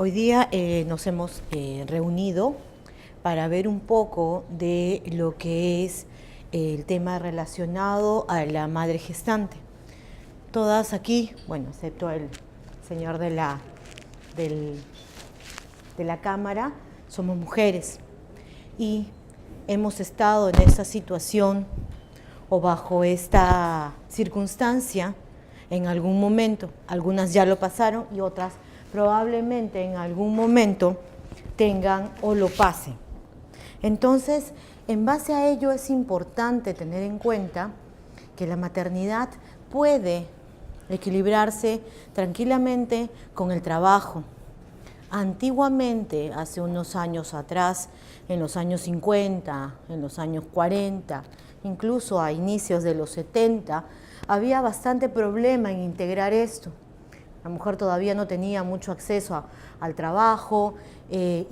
Hoy día nos hemos reunido para ver un poco de lo que es el tema relacionado a la madre gestante. Todas aquí, bueno, excepto el señor de la cámara, somos mujeres y hemos estado en esta situación o bajo esta circunstancia en algún momento. Algunas ya lo pasaron y otras probablemente en algún momento tengan o lo pasen. Entonces, en base a ello es importante tener en cuenta que la maternidad puede equilibrarse tranquilamente con el trabajo. Antiguamente, hace unos años atrás, en los años 50, en los años 40, incluso a inicios de los 70, había bastante problema en integrar esto. La mujer todavía no tenía mucho acceso al trabajo e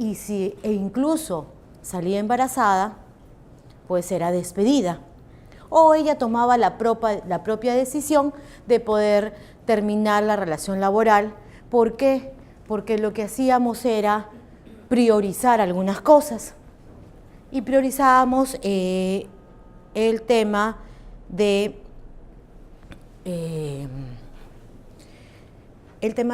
incluso salía embarazada, pues era despedida. O ella tomaba la propia decisión de poder terminar la relación laboral. ¿Por qué? Porque lo que hacíamos era priorizar algunas cosas. Y priorizábamos el tema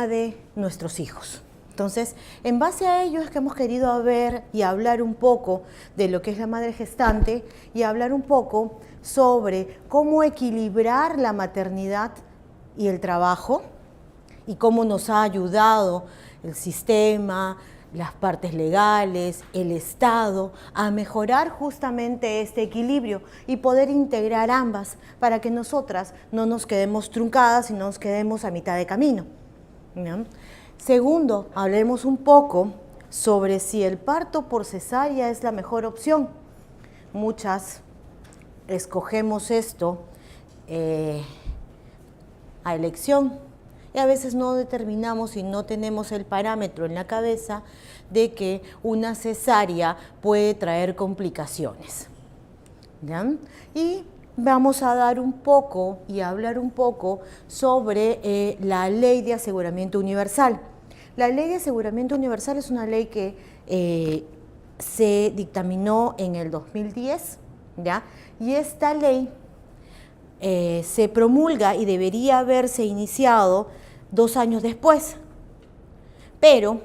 de nuestros hijos. Entonces, en base a ello es que hemos querido ver y hablar un poco de lo que es la madre gestante y hablar un poco sobre cómo equilibrar la maternidad y el trabajo y cómo nos ha ayudado el sistema, las partes legales, el Estado, a mejorar justamente este equilibrio y poder integrar ambas para que nosotras no nos quedemos truncadas y no nos quedemos a mitad de camino. ¿No? Segundo, hablemos un poco sobre si el parto por cesárea es la mejor opción. Muchas escogemos esto a elección y a veces no determinamos y no tenemos el parámetro en la cabeza de que una cesárea puede traer complicaciones. ¿Ya? Y vamos a dar un poco y hablar un poco sobre la Ley de Aseguramiento Universal. La Ley de Aseguramiento Universal es una ley que se dictaminó en el 2010, ¿ya? Y esta ley se promulga y debería haberse iniciado 2 años después, pero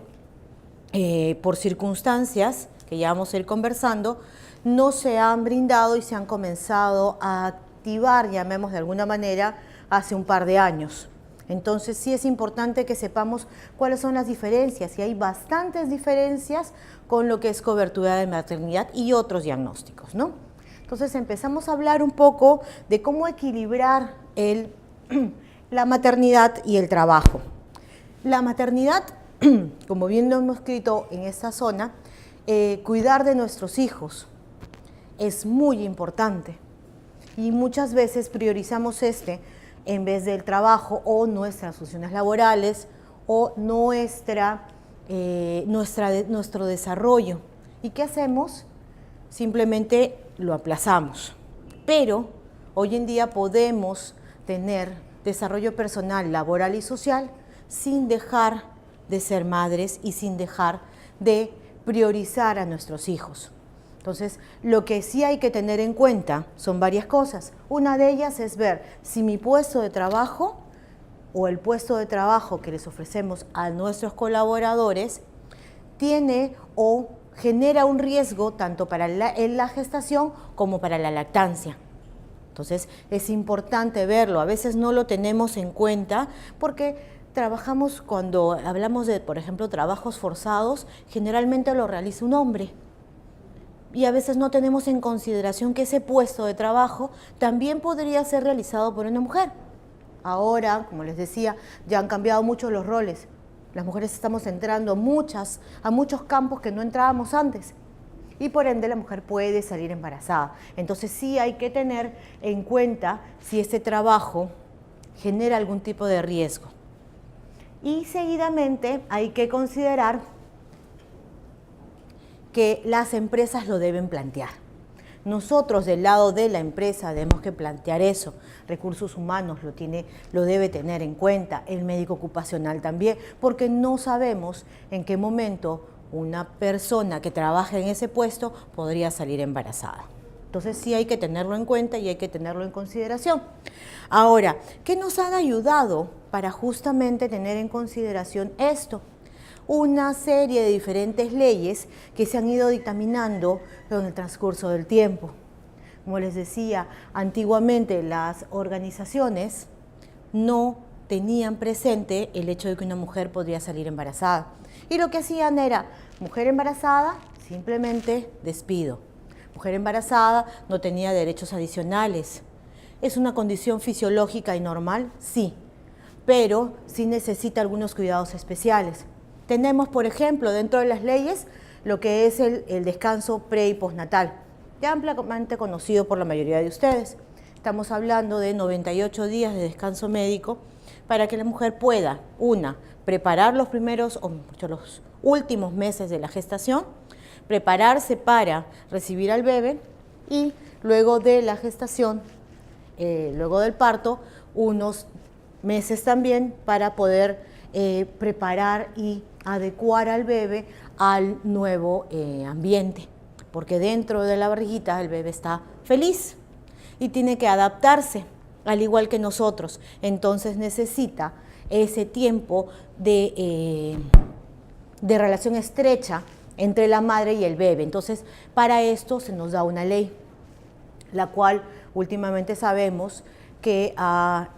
por circunstancias que ya vamos a ir conversando, no se han brindado y se han comenzado a activar, llamemos de alguna manera, hace un par de años. Entonces sí es importante que sepamos cuáles son las diferencias, y hay bastantes diferencias con lo que es cobertura de maternidad y otros diagnósticos, ¿no? Entonces empezamos a hablar un poco de cómo equilibrar la maternidad y el trabajo. La maternidad, como bien lo hemos escrito en esta zona, cuidar de nuestros hijos es muy importante y muchas veces priorizamos en vez del trabajo o nuestras funciones laborales o nuestro desarrollo. ¿Y qué hacemos? Simplemente lo aplazamos. Pero hoy en día podemos tener desarrollo personal, laboral y social sin dejar de ser madres y sin dejar de priorizar a nuestros hijos. Entonces, lo que sí hay que tener en cuenta son varias cosas. Una de ellas es ver si mi puesto de trabajo o el puesto de trabajo que les ofrecemos a nuestros colaboradores tiene o genera un riesgo tanto para la gestación como para la lactancia. Entonces, es importante verlo. A veces no lo tenemos en cuenta porque trabajamos, cuando hablamos de, por ejemplo, trabajos forzados, generalmente lo realiza un hombre. Y a veces no tenemos en consideración que ese puesto de trabajo también podría ser realizado por una mujer. Ahora, como les decía, ya han cambiado mucho los roles. Las mujeres estamos entrando a muchos campos que no entrábamos antes. Y por ende la mujer puede salir embarazada. Entonces sí hay que tener en cuenta si este trabajo genera algún tipo de riesgo. Y seguidamente hay que considerar que las empresas lo deben plantear. Nosotros del lado de la empresa tenemos que plantear eso. Recursos humanos lo debe tener en cuenta, el médico ocupacional también, porque no sabemos en qué momento una persona que trabaja en ese puesto podría salir embarazada. Entonces sí hay que tenerlo en cuenta y hay que tenerlo en consideración. Ahora, ¿qué nos han ayudado para justamente tener en consideración esto? Una serie de diferentes leyes que se han ido dictaminando en el transcurso del tiempo. Como les decía, antiguamente las organizaciones no tenían presente el hecho de que una mujer podría salir embarazada. Y lo que hacían era, mujer embarazada, simplemente despido. Mujer embarazada no tenía derechos adicionales. ¿Es una condición fisiológica y normal? Sí, pero sí necesita algunos cuidados especiales. Tenemos, por ejemplo, dentro de las leyes, lo que es el descanso pre- y postnatal, ya ampliamente conocido por la mayoría de ustedes. Estamos hablando de 98 días de descanso médico para que la mujer pueda, preparar los primeros o los últimos meses de la gestación, prepararse para recibir al bebé y luego de la gestación, luego del parto, unos meses también para poder preparar y adecuar al bebé al nuevo ambiente, porque dentro de la barriguita el bebé está feliz y tiene que adaptarse, al igual que nosotros. Entonces necesita ese tiempo de relación estrecha entre la madre y el bebé. Entonces, para esto se nos da una ley, la cual últimamente sabemos que ha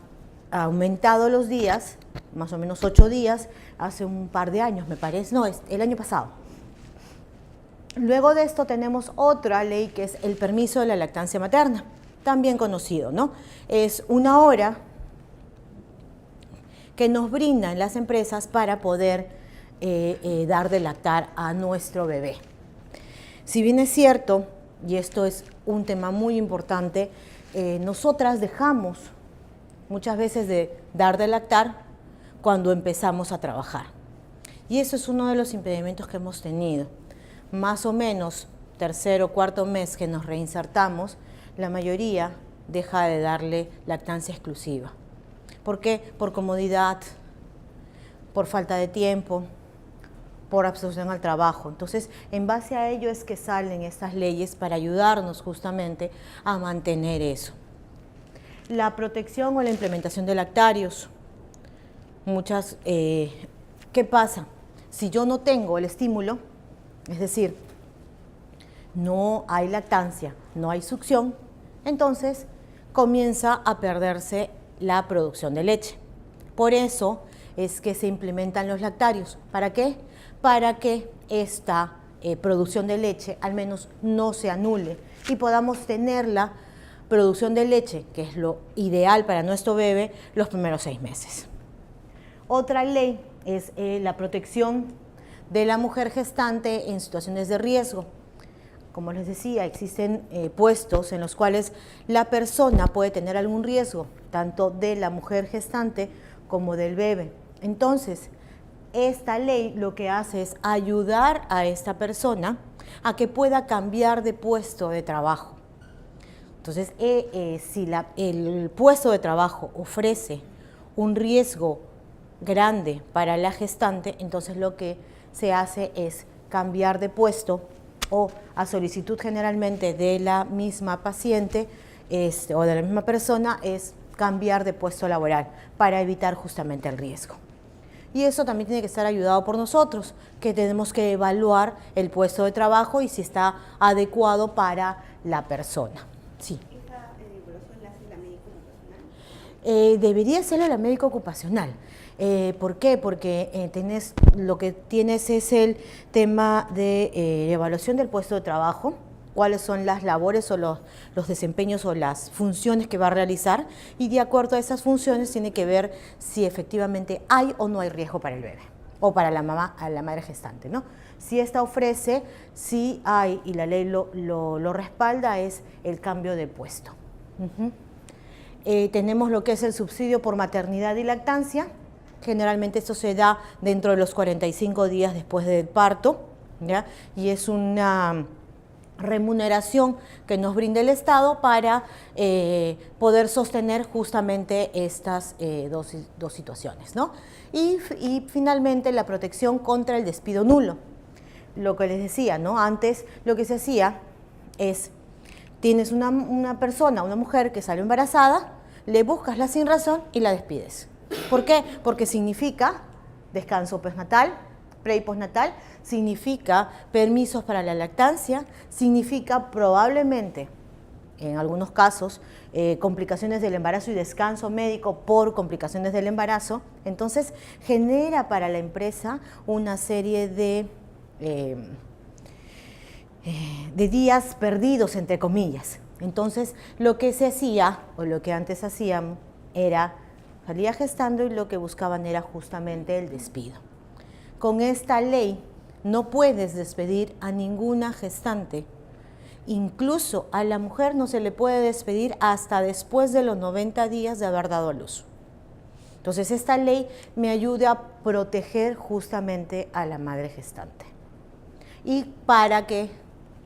aumentado los días, más o menos 8 días, hace un par de años, me parece, no, es el año pasado. Luego de esto tenemos otra ley que es el permiso de la lactancia materna, también conocido, ¿no? Es una hora que nos brindan las empresas para poder dar de lactar a nuestro bebé. Si bien es cierto, y esto es un tema muy importante, nosotras dejamos muchas veces de dar de lactar cuando empezamos a trabajar. Y eso es uno de los impedimentos que hemos tenido. Más o menos, tercer o cuarto mes que nos reinsertamos, la mayoría deja de darle lactancia exclusiva. ¿Por qué? Por comodidad, por falta de tiempo, por absorción al trabajo. Entonces, en base a ello es que salen estas leyes para ayudarnos justamente a mantener eso. La protección o la implementación de lactarios. ¿Qué pasa? Si yo no tengo el estímulo, es decir, no hay lactancia, no hay succión, entonces comienza a perderse la producción de leche. Por eso es que se implementan los lactarios. ¿Para qué? Para que esta producción de leche al menos no se anule y podamos tener la producción de leche, que es lo ideal para nuestro bebé, los primeros 6 meses. Otra ley es la protección de la mujer gestante en situaciones de riesgo. Como les decía, existen puestos en los cuales la persona puede tener algún riesgo, tanto de la mujer gestante como del bebé. Entonces, esta ley lo que hace es ayudar a esta persona a que pueda cambiar de puesto de trabajo. Entonces, si el puesto de trabajo ofrece un riesgo grande para la gestante, entonces lo que se hace es cambiar de puesto o a solicitud generalmente de la misma paciente o de la misma persona es cambiar de puesto laboral para evitar justamente el riesgo. Y eso también tiene que estar ayudado por nosotros, que tenemos que evaluar el puesto de trabajo y si está adecuado para la persona. Sí. ¿Esa evaluación la hace la médico ocupacional? Debería serlo la médico ocupacional. ¿Por qué? Porque lo que tienes es el tema de evaluación del puesto de trabajo, cuáles son las labores o los desempeños o las funciones que va a realizar, y de acuerdo a esas funciones tiene que ver si efectivamente hay o no hay riesgo para el bebé o para la mamá, a la madre gestante, ¿no? Si esta ofrece, si hay y la ley lo respalda, es el cambio de puesto. Tenemos lo que es el subsidio por maternidad y lactancia. Generalmente esto se da dentro de los 45 días después del parto, ¿ya? Y es una remuneración que nos brinda el Estado para poder sostener justamente estas dos situaciones, ¿no? Y finalmente la protección contra el despido nulo. Lo que les decía, ¿no? Antes lo que se hacía es, tienes una persona, una mujer que salió embarazada, le buscas la sin razón y la despides. ¿Por qué? Porque significa descanso postnatal, pre y postnatal, significa permisos para la lactancia, significa probablemente, en algunos casos, complicaciones del embarazo y descanso médico por complicaciones del embarazo. Entonces, genera para la empresa una serie de días perdidos, entre comillas. Entonces, lo que se hacía, o lo que antes hacían, era salía gestando y lo que buscaban era justamente el despido. Con esta ley no puedes despedir a ninguna gestante. Incluso a la mujer no se le puede despedir hasta después de los 90 días de haber dado a luz. Entonces, esta ley me ayuda a proteger justamente a la madre gestante. Y para que,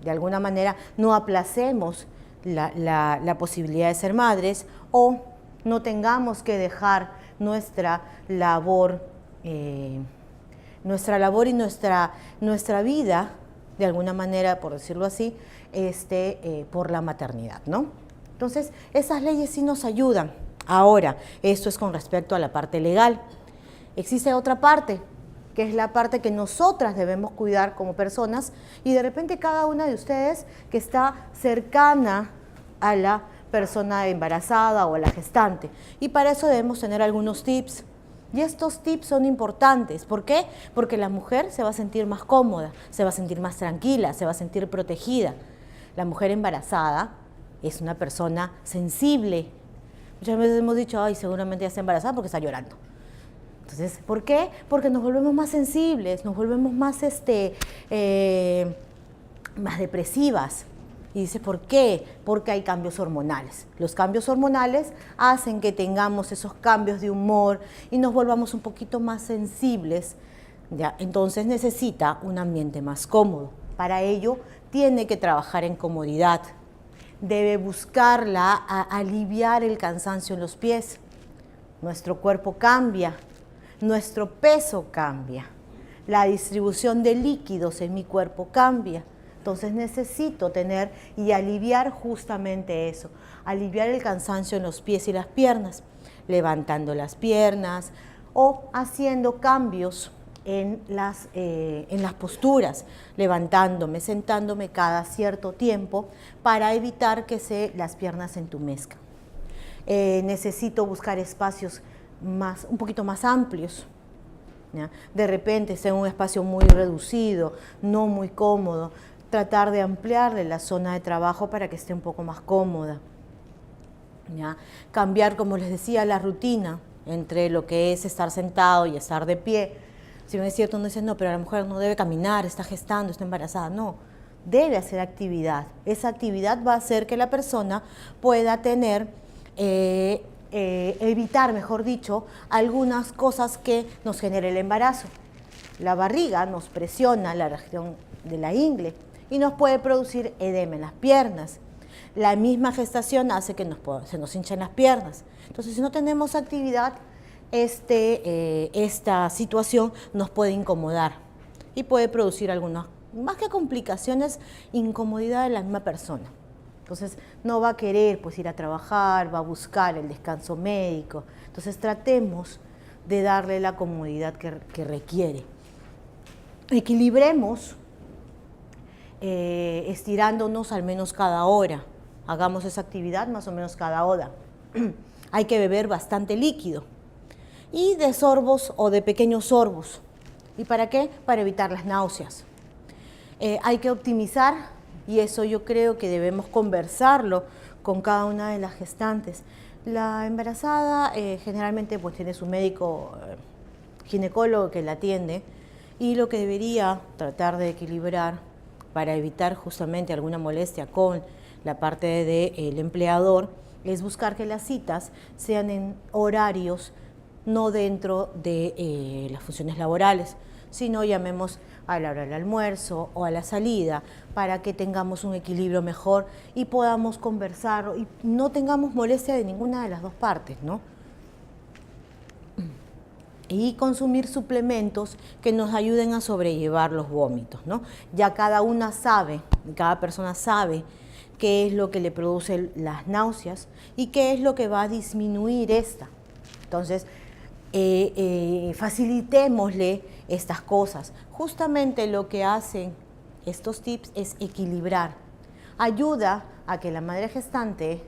de alguna manera, no aplacemos la posibilidad de ser madres o no tengamos que dejar nuestra labor y nuestra vida, de alguna manera, por decirlo así, por la maternidad, ¿no? Entonces, esas leyes sí nos ayudan. Ahora, esto es con respecto a la parte legal. Existe otra parte, que es la parte que nosotras debemos cuidar como personas, y de repente cada una de ustedes que está cercana a la persona embarazada o a la gestante. Y para eso debemos tener algunos tips. Y estos tips son importantes. ¿Por qué? Porque la mujer se va a sentir más cómoda, se va a sentir más tranquila, se va a sentir protegida. La mujer embarazada es una persona sensible. Muchas veces hemos dicho, ay, seguramente ya está embarazada porque está llorando. Entonces, ¿por qué? Porque nos volvemos más sensibles, nos volvemos más depresivas. Y dice, ¿por qué? Porque hay cambios hormonales. Los cambios hormonales hacen que tengamos esos cambios de humor y nos volvamos un poquito más sensibles, ¿ya? Entonces necesita un ambiente más cómodo. Para ello tiene que trabajar en comodidad. Debe buscarla a aliviar el cansancio en los pies. Nuestro cuerpo cambia, nuestro peso cambia, la distribución de líquidos en mi cuerpo cambia. Entonces necesito tener y aliviar justamente eso, aliviar el cansancio en los pies y las piernas, levantando las piernas o haciendo cambios en las posturas, levantándome, sentándome cada cierto tiempo para evitar que las piernas se entumezcan. Necesito buscar espacios un poquito más amplios, ¿ya? De repente, sea un espacio muy reducido, no muy cómodo, tratar de ampliarle la zona de trabajo para que esté un poco más cómoda, ¿ya? Cambiar, como les decía, la rutina entre lo que es estar sentado y estar de pie. Si bien es cierto, uno dice, no, pero la mujer no debe caminar, está gestando, está embarazada. No, debe hacer actividad. Esa actividad va a hacer que la persona pueda tener, evitar, mejor dicho, algunas cosas que nos genere el embarazo. La barriga nos presiona la región de la ingle y nos puede producir edema en las piernas. La misma gestación hace que se nos hinchen las piernas. Entonces, si no tenemos actividad, esta situación nos puede incomodar y puede producir algunas, más que complicaciones, incomodidad de la misma persona. Entonces, no va a querer pues ir a trabajar, va a buscar el descanso médico. Entonces, tratemos de darle la comodidad que requiere. Equilibremos estirándonos al menos cada hora. Hagamos esa actividad más o menos cada hora. Hay que beber bastante líquido y de sorbos o de pequeños sorbos. ¿Y para qué? Para evitar las náuseas. Hay que optimizar, y eso yo creo que debemos conversarlo con cada una de las gestantes. La embarazada generalmente pues tiene su médico ginecólogo que la atiende, y lo que debería tratar de equilibrar para evitar justamente alguna molestia con la parte del empleador es buscar que las citas sean en horarios no dentro de las funciones laborales. sino llamemos a la hora del almuerzo o a la salida para que tengamos un equilibrio mejor y podamos conversar y no tengamos molestia de ninguna de las dos partes, ¿no? Y consumir suplementos que nos ayuden a sobrellevar los vómitos, ¿no? Ya cada persona sabe qué es lo que le produce las náuseas y qué es lo que va a disminuir esta. Entonces, facilitémosle estas cosas. Justamente lo que hacen estos tips es equilibrar. Ayuda a que la madre gestante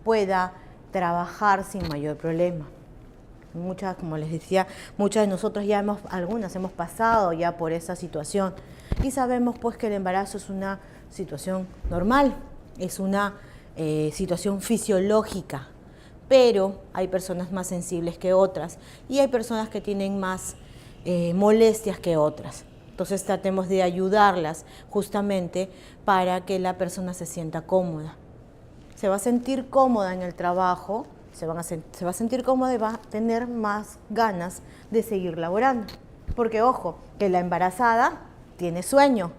pueda trabajar sin mayor problema. Como les decía, muchas de nosotros algunas hemos pasado ya por esa situación y sabemos pues que el embarazo es una situación normal, es una situación fisiológica, pero hay personas más sensibles que otras y hay personas que tienen más molestias que otras. Entonces tratemos de ayudarlas justamente para que la persona se sienta cómoda. Se va a sentir cómoda en el trabajo, se va a sentir cómoda y va a tener más ganas de seguir laborando. Porque ojo, que la embarazada tiene sueño,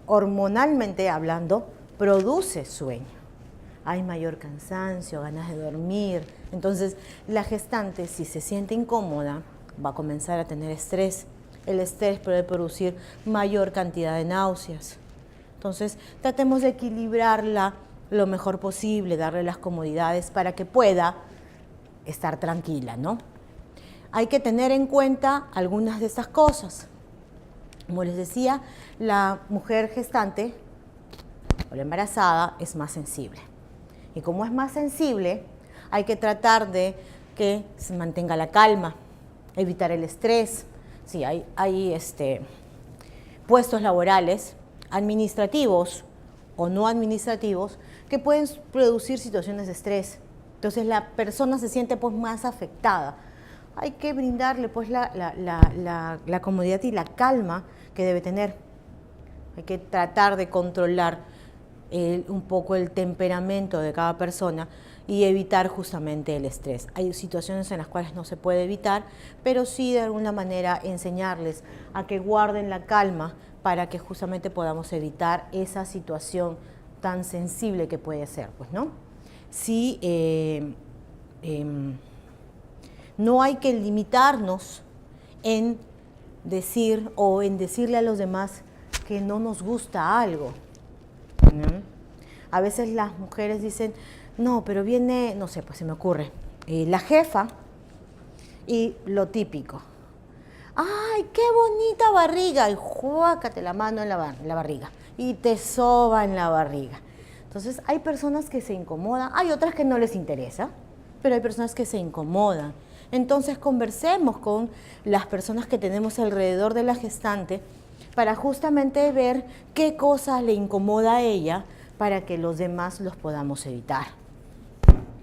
hormonalmente hablando, produce sueño. Hay mayor cansancio, ganas de dormir. Entonces, la gestante, si se siente incómoda, va a comenzar a tener estrés. El estrés puede producir mayor cantidad de náuseas. Entonces, tratemos de equilibrarla lo mejor posible, darle las comodidades para que pueda estar tranquila, ¿no? Hay que tener en cuenta algunas de estas cosas. Como les decía, la mujer gestante o la embarazada es más sensible. Y como es más sensible, hay que tratar de que se mantenga la calma, evitar el estrés. Sí, hay puestos laborales, administrativos o no administrativos, que pueden producir situaciones de estrés. Entonces la persona se siente pues más afectada. Hay que brindarle pues la comodidad y la calma que debe tener. Hay que tratar de controlar un poco el temperamento de cada persona y evitar justamente el estrés. Hay situaciones en las cuales no se puede evitar, pero sí de alguna manera enseñarles a que guarden la calma para que justamente podamos evitar esa situación tan sensible que puede ser, pues, ¿no? Sí, no hay que limitarnos en decir o en decirle a los demás que no nos gusta algo. ¿No? A veces las mujeres dicen, no, pero viene, no sé, pues se me ocurre, la jefa y lo típico. ¡Ay, qué bonita barriga! Y juácate la mano en la barriga y te soba en la barriga. Entonces hay personas que se incomodan, hay otras que no les interesa, pero hay personas que se incomodan. Entonces conversemos con las personas que tenemos alrededor de la gestante para justamente ver qué cosas le incomoda a ella para que los demás los podamos evitar.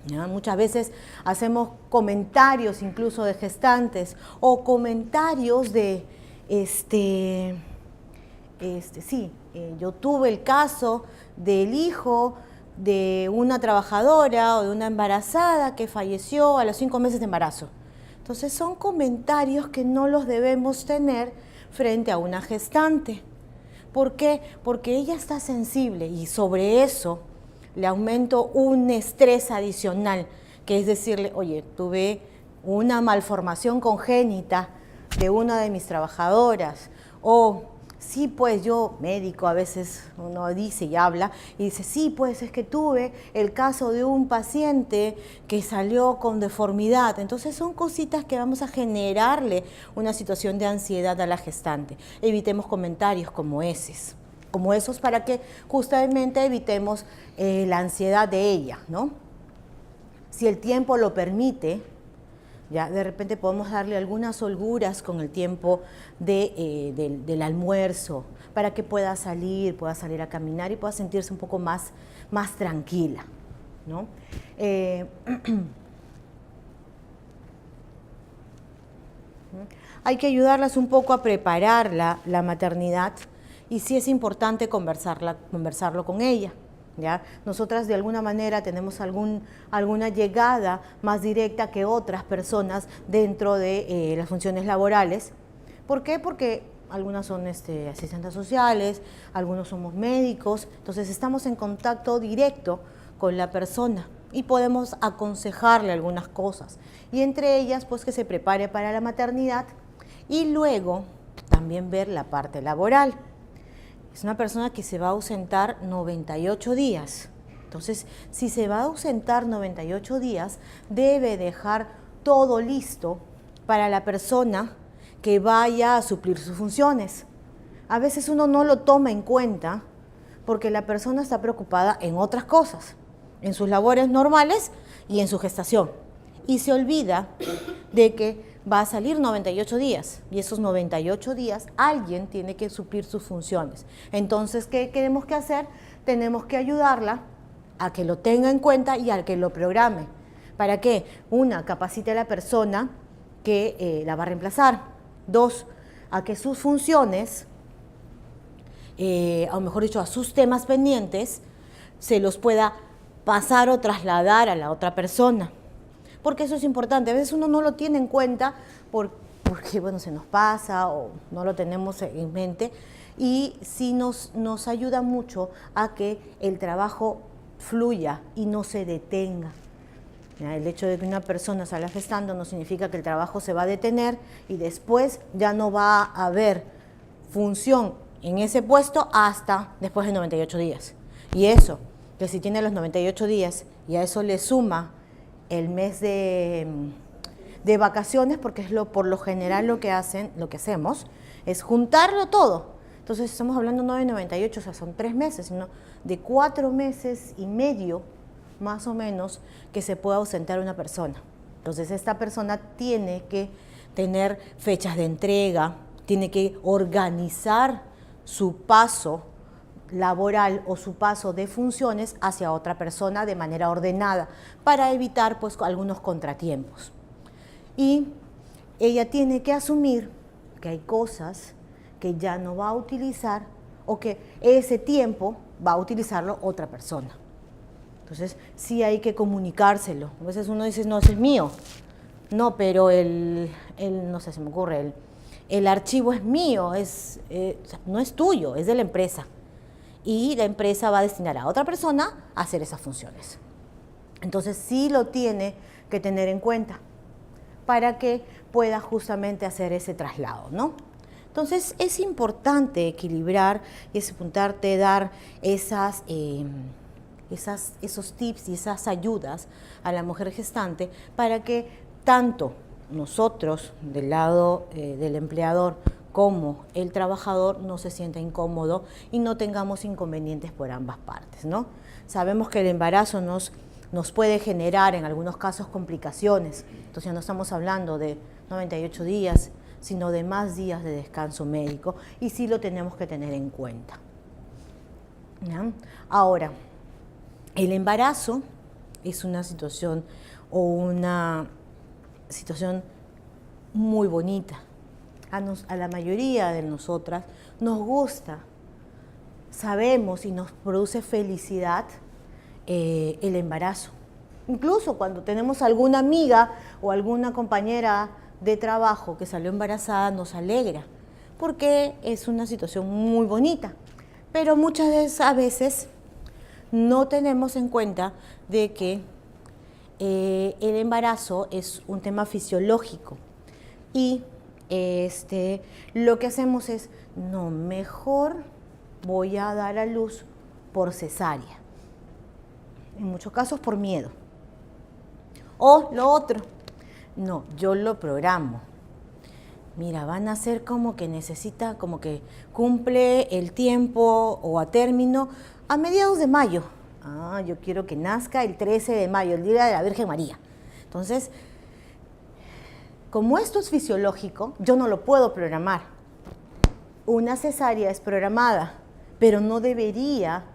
¿Ya? Muchas veces hacemos comentarios incluso de gestantes o comentarios de, yo tuve el caso del hijo de una trabajadora o de una embarazada que falleció a los 5 meses de embarazo. Entonces son comentarios que no los debemos tener frente a una gestante. ¿Por qué? Porque ella está sensible y sobre eso le aumento un estrés adicional, que es decirle, oye, tuve una malformación congénita de una de mis trabajadoras, o sí, pues yo, médico, a veces uno dice y habla, y dice, sí, pues es que tuve el caso de un paciente que salió con deformidad. Entonces son cositas que vamos a generarle una situación de ansiedad a la gestante. Evitemos comentarios como esos para que justamente evitemos la ansiedad de ella, ¿no? Si el tiempo lo permite, ya de repente podemos darle algunas holguras con el tiempo del almuerzo para que pueda salir a caminar y pueda sentirse un poco más tranquila, ¿no? Hay que ayudarlas un poco a preparar la maternidad y sí es importante conversarlo con ella. ¿Ya? Nosotras de alguna manera tenemos alguna llegada más directa que otras personas dentro de las funciones laborales, ¿Por qué? Porque algunas son asistentes sociales, algunos somos médicos, entonces estamos en contacto directo con la persona y podemos aconsejarle algunas cosas. Y entre ellas, pues que se prepare para la maternidad y luego también ver la parte laboral. Es una persona que se va a ausentar 98 días. Entonces, si se va a ausentar 98 días, debe dejar todo listo para la persona que vaya a suplir sus funciones. A veces uno no lo toma en cuenta porque la persona está preocupada en otras cosas, en sus labores normales y en su gestación. Y se olvida de que va a salir 98 días y esos 98 días alguien tiene que suplir sus funciones. Entonces, ¿qué tenemos que hacer? Tenemos que ayudarla a que lo tenga en cuenta y a que lo programe. ¿Para qué? Una, capacite a la persona que la va a reemplazar. Dos, a que sus funciones, o mejor dicho, a sus temas pendientes, se los pueda pasar o trasladar a la otra persona. Porque eso es importante. A veces uno no lo tiene en cuenta porque bueno, se nos pasa o no lo tenemos en mente. Y sí nos ayuda mucho a que el trabajo fluya y no se detenga. El hecho de que una persona salga gestando no significa que el trabajo se va a detener y después ya no va a haber función en ese puesto hasta después de 98 días. Y eso, que si tiene los 98 días y a eso le suma el mes de vacaciones, porque es por lo general lo que hacemos, es juntarlo todo. Entonces estamos hablando no de 98, o sea, son 3 meses, sino de 4 meses y medio, más o menos, que se pueda ausentar una persona. Entonces esta persona tiene que tener fechas de entrega, tiene que organizar su paso laboral o su paso de funciones hacia otra persona de manera ordenada para evitar pues algunos contratiempos. Y ella tiene que asumir que hay cosas que ya no va a utilizar o que ese tiempo va a utilizarlo otra persona. Entonces, sí hay que comunicárselo. A veces uno dice, no, ese es mío. No, pero no sé, se me ocurre, el archivo es mío, no es tuyo, es de la empresa. Y la empresa va a destinar a otra persona a hacer esas funciones. Entonces, sí lo tiene que tener en cuenta para que pueda justamente hacer ese traslado, ¿no? Entonces, es importante equilibrar y apuntarte, dar esos tips y esas ayudas a la mujer gestante para que tanto nosotros del lado del empleador como el trabajador no se sienta incómodo y no tengamos inconvenientes por ambas partes, ¿no? Sabemos que el embarazo nos puede generar en algunos casos complicaciones, entonces no estamos hablando de 98 días, sino de más días de descanso médico y sí lo tenemos que tener en cuenta. ¿Ya? Ahora, el embarazo es una situación muy bonita. A la mayoría de nosotras nos gusta, sabemos y nos produce felicidad el embarazo. Incluso cuando tenemos alguna amiga o alguna compañera de trabajo que salió embarazada, nos alegra, porque es una situación muy bonita. Pero muchas veces no tenemos en cuenta de que el embarazo es un tema fisiológico y lo que hacemos es, no, mejor voy a dar a luz por cesárea. En muchos casos por miedo. O lo otro, no, yo lo programo. Mira, van a ser como que cumple el tiempo o a término a mediados de mayo. Yo quiero que nazca el 13 de mayo, el Día de la Virgen María. Entonces, como esto es fisiológico, yo no lo puedo programar. Una cesárea es programada, pero no debería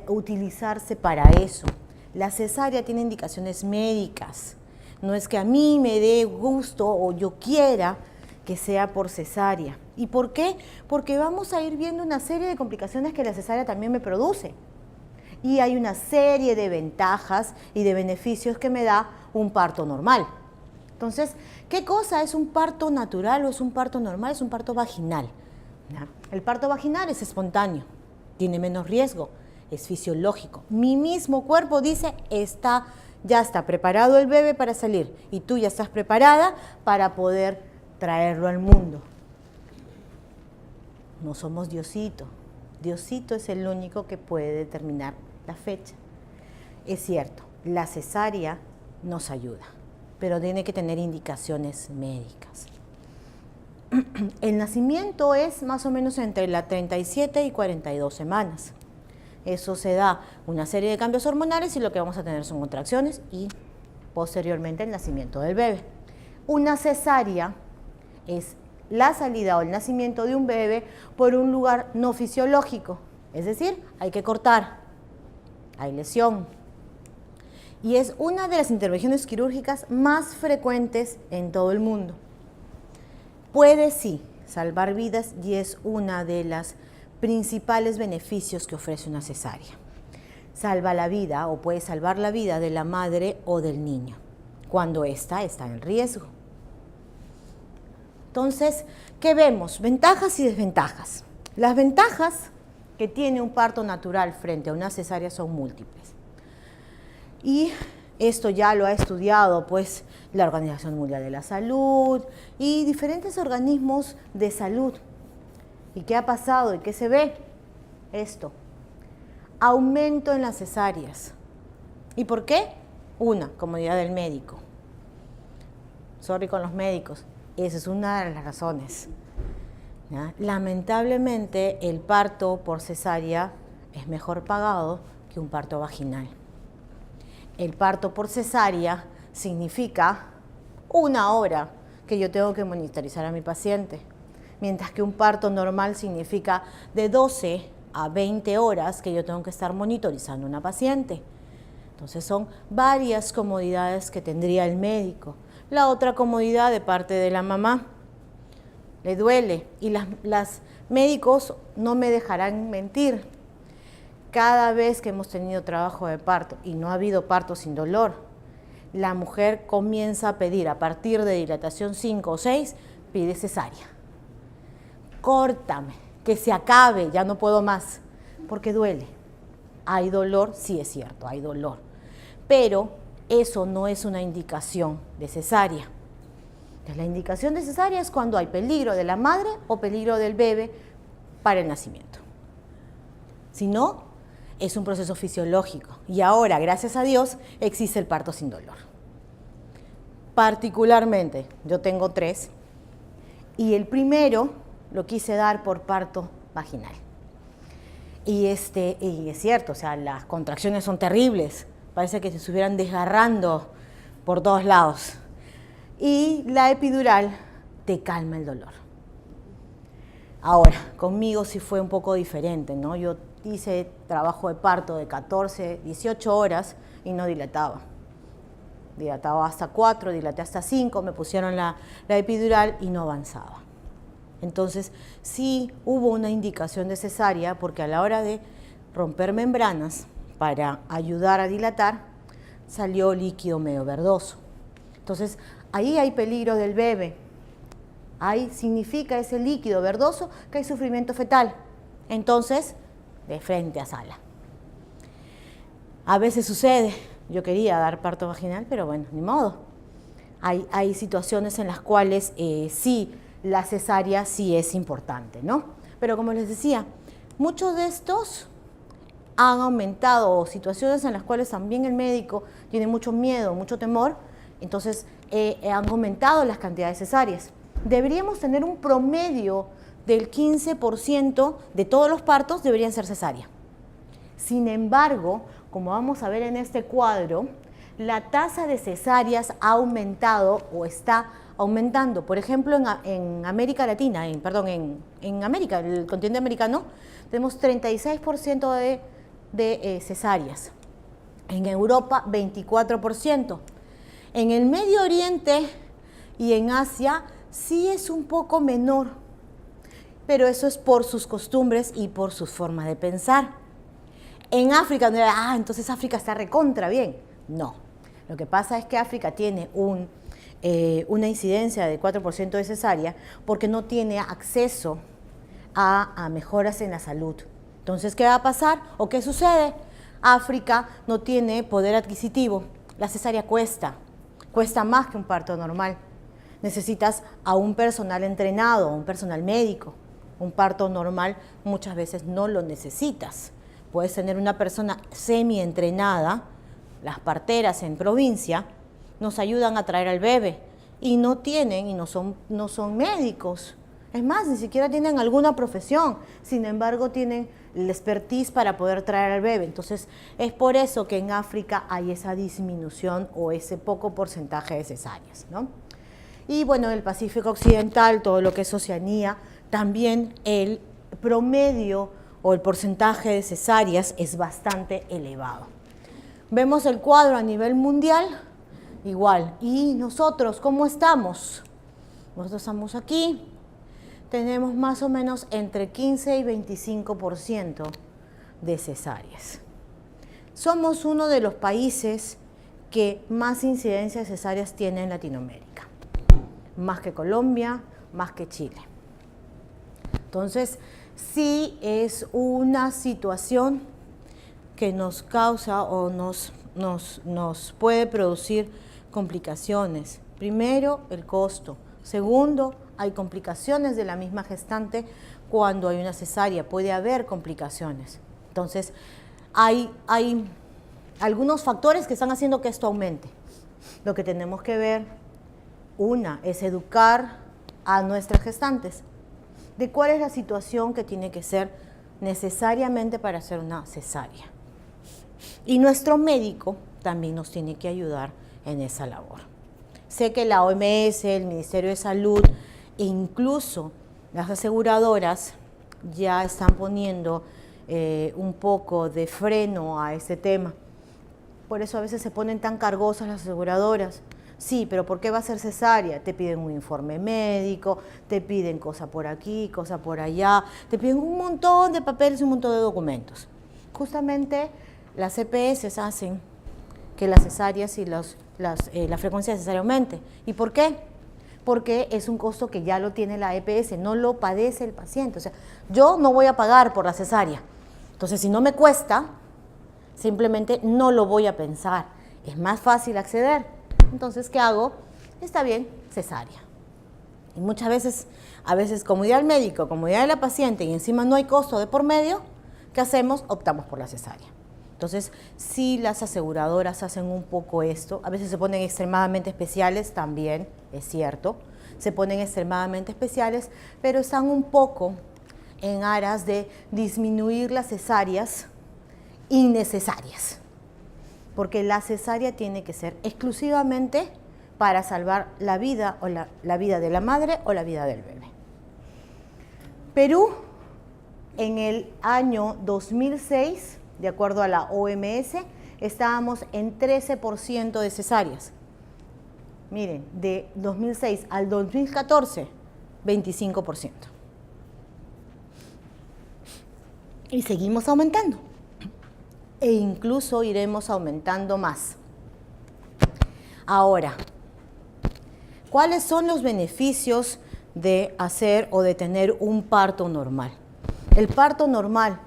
utilizarse para eso. La cesárea tiene indicaciones médicas. No es que a mí me dé gusto o yo quiera que sea por cesárea. ¿Y por qué? Porque vamos a ir viendo una serie de complicaciones que la cesárea también me produce. Y hay una serie de ventajas y de beneficios que me da un parto normal. Entonces, ¿qué cosa es un parto natural o es un parto normal? Es un parto vaginal. ¿Ya? El parto vaginal es espontáneo, tiene menos riesgo, es fisiológico. Mi mismo cuerpo dice, ya está preparado el bebé para salir y tú ya estás preparada para poder traerlo al mundo. No somos Diosito. Diosito es el único que puede determinar la fecha. Es cierto, la cesárea nos ayuda, pero tiene que tener indicaciones médicas. El nacimiento es más o menos entre las 37 y 42 semanas. Eso se da una serie de cambios hormonales y lo que vamos a tener son contracciones y posteriormente el nacimiento del bebé. Una cesárea es la salida o el nacimiento de un bebé por un lugar no fisiológico, es decir, hay que cortar, hay lesión. Y es una de las intervenciones quirúrgicas más frecuentes en todo el mundo. Puede sí salvar vidas y es una de las principales beneficios que ofrece una cesárea. Salva la vida o puede salvar la vida de la madre o del niño cuando ésta está en riesgo. Entonces, ¿qué vemos? Ventajas y desventajas. Las ventajas que tiene un parto natural frente a una cesárea son múltiples. Y esto ya lo ha estudiado pues la Organización Mundial de la Salud y diferentes organismos de salud. ¿Y qué ha pasado y qué se ve? Esto, aumento en las cesáreas. ¿Y por qué? Una, comodidad del médico. Sorry con los médicos, esa es una de las razones. ¿Ya? Lamentablemente el parto por cesárea es mejor pagado que un parto vaginal. El parto por cesárea significa 1 hora que yo tengo que monitorizar a mi paciente, mientras que un parto normal significa de 12 a 20 horas que yo tengo que estar monitorizando a una paciente. Entonces son varias comodidades que tendría el médico. La otra comodidad de parte de la mamá, le duele y las médicos no me dejarán mentir. Cada vez que hemos tenido trabajo de parto y no ha habido parto sin dolor, la mujer comienza a pedir a partir de dilatación 5 o 6, pide cesárea. Córtame, que se acabe, ya no puedo más, porque duele. Hay dolor, sí es cierto, hay dolor, pero eso no es una indicación de cesárea. Entonces, la indicación de cesárea es cuando hay peligro de la madre o peligro del bebé para el nacimiento. Si no, es un proceso fisiológico y ahora, gracias a Dios, existe el parto sin dolor. Particularmente, yo tengo 3 y el primero lo quise dar por parto vaginal. Y es cierto, o sea, las contracciones son terribles, parece que se estuvieran desgarrando por todos lados. Y la epidural te calma el dolor. Ahora, conmigo sí fue un poco diferente, ¿no? Yo hice trabajo de parto de 14, 18 horas y no dilataba. Dilataba hasta 4, dilaté hasta 5, me pusieron la epidural y no avanzaba. Entonces, sí hubo una indicación de cesárea porque a la hora de romper membranas para ayudar a dilatar, salió líquido medio verdoso. Entonces, ahí hay peligro del bebé. Ahí significa ese líquido verdoso que hay sufrimiento fetal. Entonces, de frente a sala. A veces sucede, yo quería dar parto vaginal, pero bueno, ni modo. Hay situaciones en las cuales sí, la cesárea sí es importante, ¿no? Pero como les decía, muchos de estos han aumentado, situaciones en las cuales también el médico tiene mucho miedo, mucho temor, entonces han aumentado las cantidades cesáreas. Deberíamos tener un promedio del 15% de todos los partos deberían ser cesárea. Sin embargo, como vamos a ver en este cuadro, la tasa de cesáreas ha aumentado o está aumentando. Por ejemplo, en América Latina, en América, el continente americano, tenemos 36% de cesáreas. En Europa, 24%. En el Medio Oriente y en Asia sí es un poco menor, pero eso es por sus costumbres y por sus formas de pensar. En África, entonces África está recontra bien. No, lo que pasa es que África tiene una incidencia de 4% de cesárea porque no tiene acceso a mejoras en la salud. Entonces, ¿qué va a pasar o qué sucede? África no tiene poder adquisitivo. La cesárea cuesta más que un parto normal. Necesitas a un personal entrenado, un personal médico. Un parto normal muchas veces no lo necesitas. Puedes tener una persona semi-entrenada. Las parteras en provincia nos ayudan a traer al bebé y no tienen y no son médicos. Es más, ni siquiera tienen alguna profesión, sin embargo tienen el expertise para poder traer al bebé. Entonces, es por eso que en África hay esa disminución o ese poco porcentaje de cesáreas, ¿no? Y bueno, en el Pacífico Occidental, todo lo que es Oceanía, también el promedio o el porcentaje de cesáreas es bastante elevado. Vemos el cuadro a nivel mundial, igual. ¿Y nosotros cómo estamos? Nosotros estamos aquí. Tenemos más o menos entre 15 y 25% de cesáreas. Somos uno de los países que más incidencia de cesáreas tiene en Latinoamérica, más que Colombia, más que Chile. Entonces, sí es una situación que nos causa o nos puede producir complicaciones. Primero, el costo. Segundo, hay complicaciones de la misma gestante cuando hay una cesárea, puede haber complicaciones. Entonces, hay algunos factores que están haciendo que esto aumente. Lo que tenemos que ver, es educar a nuestras gestantes de cuál es la situación que tiene que ser necesariamente para hacer una cesárea. Y nuestro médico también nos tiene que ayudar en esa labor. Sé que la OMS, el Ministerio de Salud e incluso las aseguradoras ya están poniendo un poco de freno a este tema. Por eso a veces se ponen tan cargosas las aseguradoras. Sí, pero ¿por qué va a ser cesárea? Te piden un informe médico, te piden cosa por aquí, cosa por allá, te piden un montón de papeles y un montón de documentos. Justamente las EPS hacen que las cesáreas y la frecuencia de cesárea aumente. ¿Y por qué? Porque es un costo que ya lo tiene la EPS, no lo padece el paciente. O sea, yo no voy a pagar por la cesárea. Entonces, si no me cuesta, simplemente no lo voy a pensar. Es más fácil acceder. Entonces, ¿qué hago? Está bien, cesárea. Y muchas veces, comodidad del médico, comodidad de la paciente y encima no hay costo de por medio, ¿qué hacemos? Optamos por la cesárea. Entonces, sí las aseguradoras hacen un poco esto, a veces se ponen extremadamente especiales, también es cierto, se ponen extremadamente especiales, pero están un poco en aras de disminuir las cesáreas innecesarias, porque la cesárea tiene que ser exclusivamente para salvar la vida o la vida de la madre o la vida del bebé. Perú, en el año 2006, de acuerdo a la OMS, estábamos en 13% de cesáreas. Miren, de 2006 al 2014, 25%. Y seguimos aumentando. E incluso iremos aumentando más. Ahora, ¿cuáles son los beneficios de hacer o de tener un parto normal? El parto normal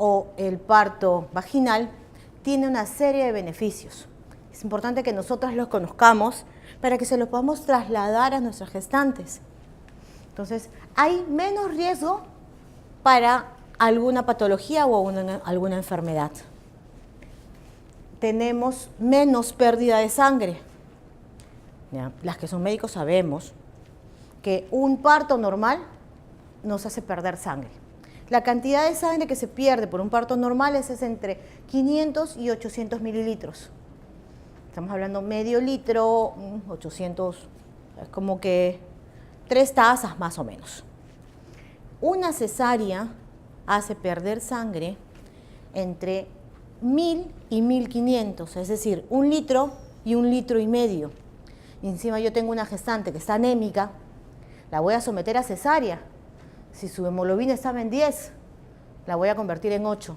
o el parto vaginal tiene una serie de beneficios. Es importante que nosotras los conozcamos para que se los podamos trasladar a nuestras gestantes. Entonces, hay menos riesgo para alguna patología o alguna enfermedad. Tenemos menos pérdida de sangre. ¿Ya? Las que son médicos sabemos que un parto normal nos hace perder sangre. La cantidad de sangre que se pierde por un parto normal es entre 500 y 800 mililitros. Estamos hablando medio litro, 800, es como que 3 tazas más o menos. Una cesárea hace perder sangre entre 1000 y 1500, es decir, 1 litro y 1,5 litros. Y encima yo tengo una gestante que está anémica, la voy a someter a cesárea. Si su hemoglobina estaba en 10, la voy a convertir en 8.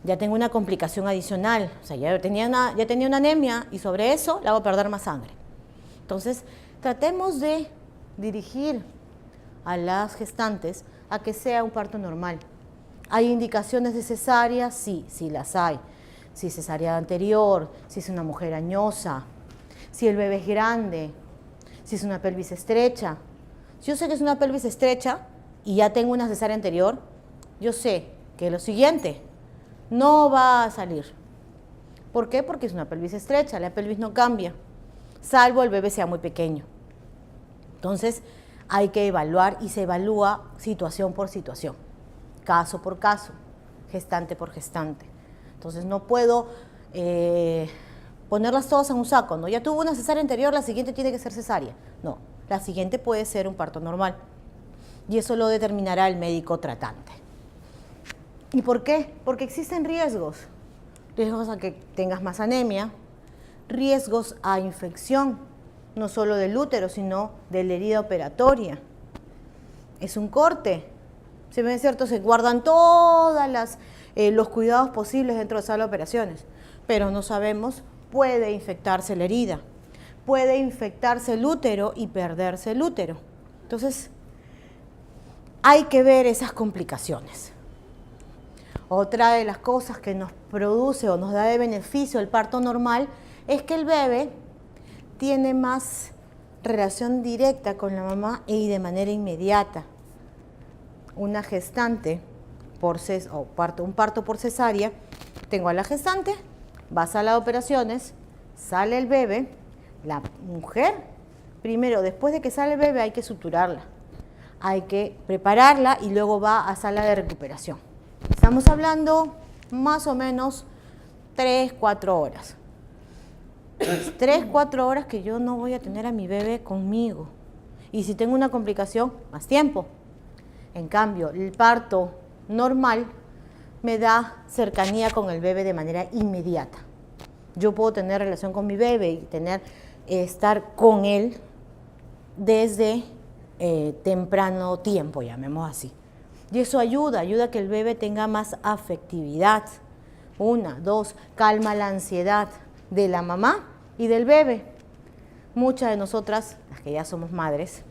ya tengo una complicación adicional, o sea, ya tenía una anemia y sobre eso le hago perder más sangre. Entonces, tratemos de dirigir a las gestantes a que sea un parto normal. ¿Hay indicaciones de cesárea? Sí, sí las hay. Si es cesárea anterior, si es una mujer añosa, si el bebé es grande, si es una pelvis estrecha. Si yo sé que es una pelvis estrecha y ya tengo una cesárea anterior, yo sé que lo siguiente no va a salir. ¿Por qué? Porque es una pelvis estrecha, la pelvis no cambia, salvo el bebé sea muy pequeño. Entonces, hay que evaluar y se evalúa situación por situación, caso por caso, gestante por gestante. Entonces, no puedo ponerlas todas en un saco, ¿no? Ya tuvo una cesárea anterior, la siguiente tiene que ser cesárea. No, la siguiente puede ser un parto normal. Y eso lo determinará el médico tratante. ¿Y por qué? Porque existen riesgos. Riesgos a que tengas más anemia, riesgos a infección, no solo del útero, sino de la herida operatoria. Es un corte. Si bien es cierto, se guardan todos los cuidados posibles dentro de sala de operaciones, pero no sabemos, puede infectarse la herida, puede infectarse el útero y perderse el útero. Entonces, hay que ver esas complicaciones. Otra de las cosas que nos produce o nos da de beneficio el parto normal es que el bebé tiene más relación directa con la mamá y de manera inmediata. Una gestante un parto por cesárea, tengo a la gestante, va a sala de operaciones, sale el bebé, la mujer, primero, después de que sale el bebé hay que suturarla, hay que prepararla y luego va a sala de recuperación. Estamos hablando más o menos 3-4 horas. 3-4 horas que yo no voy a tener a mi bebé conmigo. Y si tengo una complicación, más tiempo. En cambio, el parto normal me da cercanía con el bebé de manera inmediata. Yo puedo tener relación con mi bebé y estar con él desde temprano tiempo, llamemos así. Y eso ayuda a que el bebé tenga más afectividad. 1, 2, calma la ansiedad de la mamá y del bebé. Muchas de nosotras, las que ya somos madres,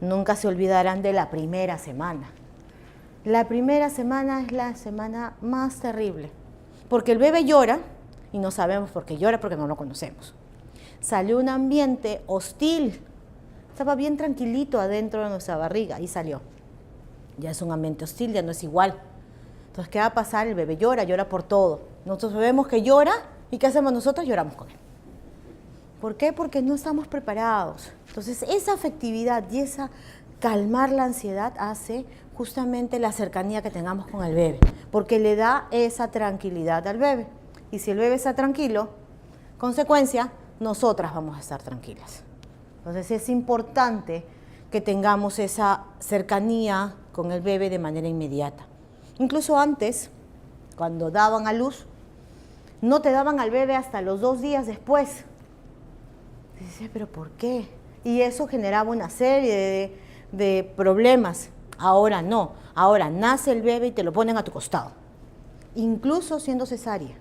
nunca se olvidarán de la primera semana. La primera semana es la semana más terrible, porque el bebé llora y no sabemos por qué llora, porque no lo conocemos. Salió un ambiente hostil, estaba bien tranquilito adentro de nuestra barriga y salió. Ya es un ambiente hostil, ya no es igual. Entonces, ¿qué va a pasar? El bebé llora por todo. Nosotros vemos que llora y ¿qué hacemos nosotros? Lloramos con él. ¿Por qué? Porque no estamos preparados. Entonces, esa afectividad y esa calmar la ansiedad hace justamente la cercanía que tengamos con el bebé, porque le da esa tranquilidad al bebé. Y si el bebé está tranquilo, consecuencia, nosotras vamos a estar tranquilas. Entonces, es importante que tengamos esa cercanía con el bebé de manera inmediata. Incluso antes, cuando daban a luz, no te daban al bebé hasta los 2 días después. Dices, ¿pero por qué? Y eso generaba una serie de problemas. Ahora no, ahora nace el bebé y te lo ponen a tu costado, incluso siendo cesárea.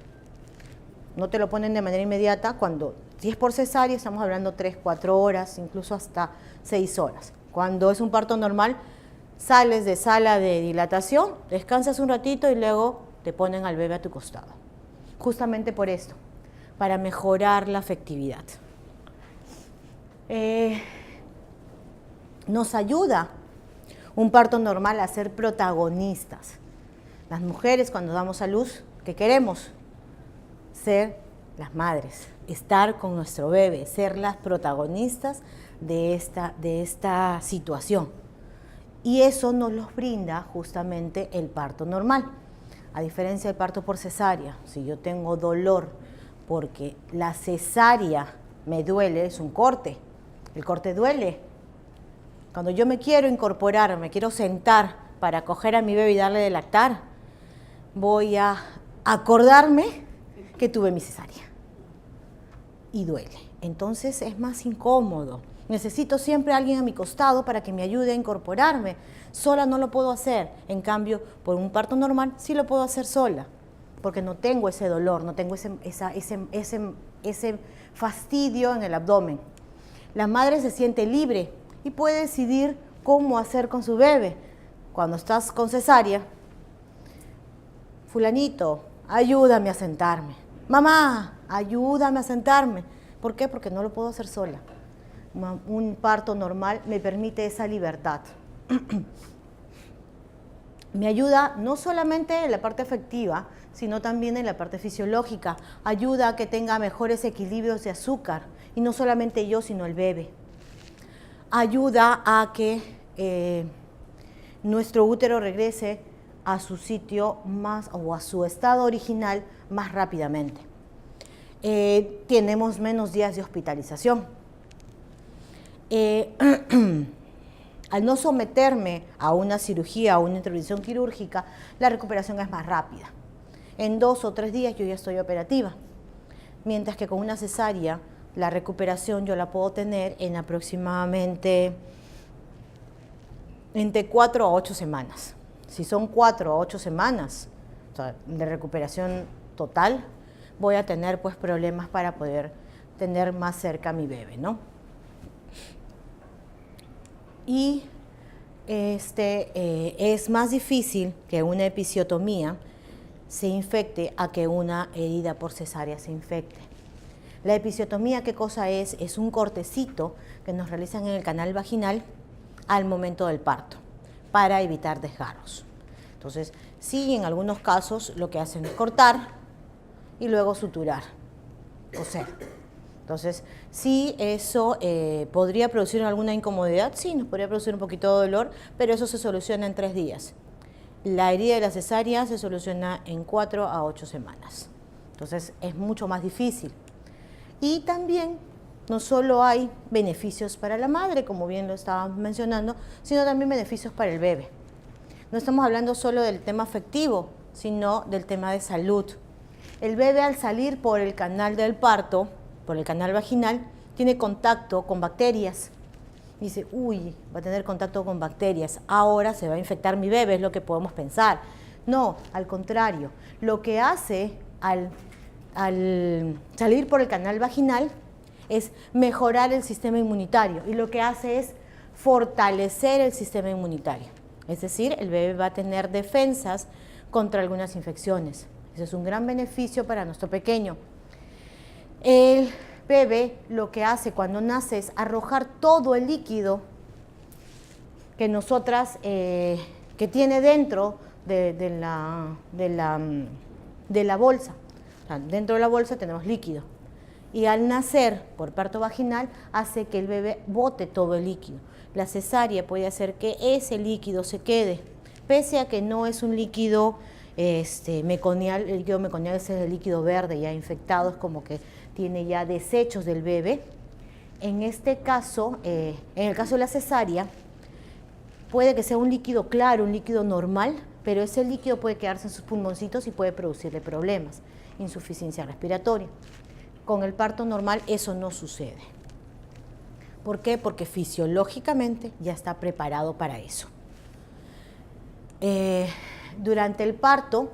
No te lo ponen de manera inmediata si es por cesárea, estamos hablando 3-4 horas, incluso hasta 6 horas. Cuando es un parto normal, sales de sala de dilatación, descansas un ratito y luego te ponen al bebé a tu costado. Justamente por esto, para mejorar la afectividad. Nos ayuda un parto normal a ser protagonistas. Las mujeres cuando damos a luz, ¿qué queremos? Ser las madres, estar con nuestro bebé, ser las protagonistas de esta situación. Y eso nos los brinda justamente el parto normal. A diferencia del parto por cesárea, si yo tengo dolor porque la cesárea me duele, es un corte. El corte duele. Cuando yo me quiero incorporar, me quiero sentar para coger a mi bebé y darle de lactar, voy a acordarme que tuve mi cesárea. Y duele. Entonces es más incómodo. Necesito siempre a alguien a mi costado para que me ayude a incorporarme. Sola no lo puedo hacer. En cambio, por un parto normal sí lo puedo hacer sola. porque no tengo ese dolor, no tengo ese fastidio en el abdomen. La madre se siente libre y puede decidir cómo hacer con su bebé. Cuando estás con cesárea, fulanito, ayúdame a sentarme. Mamá, ayúdame a sentarme. ¿Por qué? Porque no lo puedo hacer sola. Un parto normal me permite esa libertad. Me ayuda no solamente en la parte afectiva, sino también en la parte fisiológica. Ayuda a que tenga mejores equilibrios de azúcar, y no solamente yo, sino el bebé. Ayuda a que nuestro útero regrese a su sitio o a su estado original más rápidamente. Tenemos menos días de hospitalización. Al no someterme a una cirugía o una intervención quirúrgica, la recuperación es más rápida. En 2 o 3 días yo ya estoy operativa, mientras que con una cesárea la recuperación yo la puedo tener en aproximadamente entre 4 a 8 semanas. Si son 4 a 8 semanas, o sea, de recuperación total, voy a tener pues problemas para poder tener más cerca a mi bebé, ¿no? Y es más difícil que una episiotomía se infecte a que una herida por cesárea se infecte. La episiotomía, ¿qué cosa es? Es un cortecito que nos realizan en el canal vaginal al momento del parto para evitar desgarros. Entonces, sí, en algunos casos lo que hacen es cortar y luego suturar, coser. Entonces, sí, eso podría producir alguna incomodidad, sí, nos podría producir un poquito de dolor, pero eso se soluciona en 3 días. La herida de la cesárea se soluciona en 4 a 8 semanas. Entonces, es mucho más difícil. Y también no solo hay beneficios para la madre, como bien lo estábamos mencionando, sino también beneficios para el bebé. No estamos hablando solo del tema afectivo, sino del tema de salud. El bebé, al salir por el canal del parto, por el canal vaginal, tiene contacto con bacterias. Dice, uy, va a tener contacto con bacterias, ahora se va a infectar mi bebé, es lo que podemos pensar. No, al contrario, lo que hace al salir por el canal vaginal es mejorar el sistema inmunitario, y lo que hace es fortalecer el sistema inmunitario. Es decir, el bebé va a tener defensas contra algunas infecciones. Ese es un gran beneficio para nuestro pequeño. El bebé lo que hace cuando nace es arrojar todo el líquido que nosotras, que tiene dentro de la bolsa. O sea, dentro de la bolsa tenemos líquido. Y al nacer por parto vaginal hace que el bebé bote todo el líquido. La cesárea puede hacer que ese líquido se quede, pese a que no es un líquido meconial. El líquido meconial es el líquido verde ya infectado, es como que tiene ya desechos del bebé. En este caso, en el caso de la cesárea, puede que sea un líquido claro, un líquido normal, pero ese líquido puede quedarse en sus pulmoncitos y puede producirle problemas, insuficiencia respiratoria. Con el parto normal eso no sucede. ¿Por qué? Porque fisiológicamente ya está preparado para eso. Durante el parto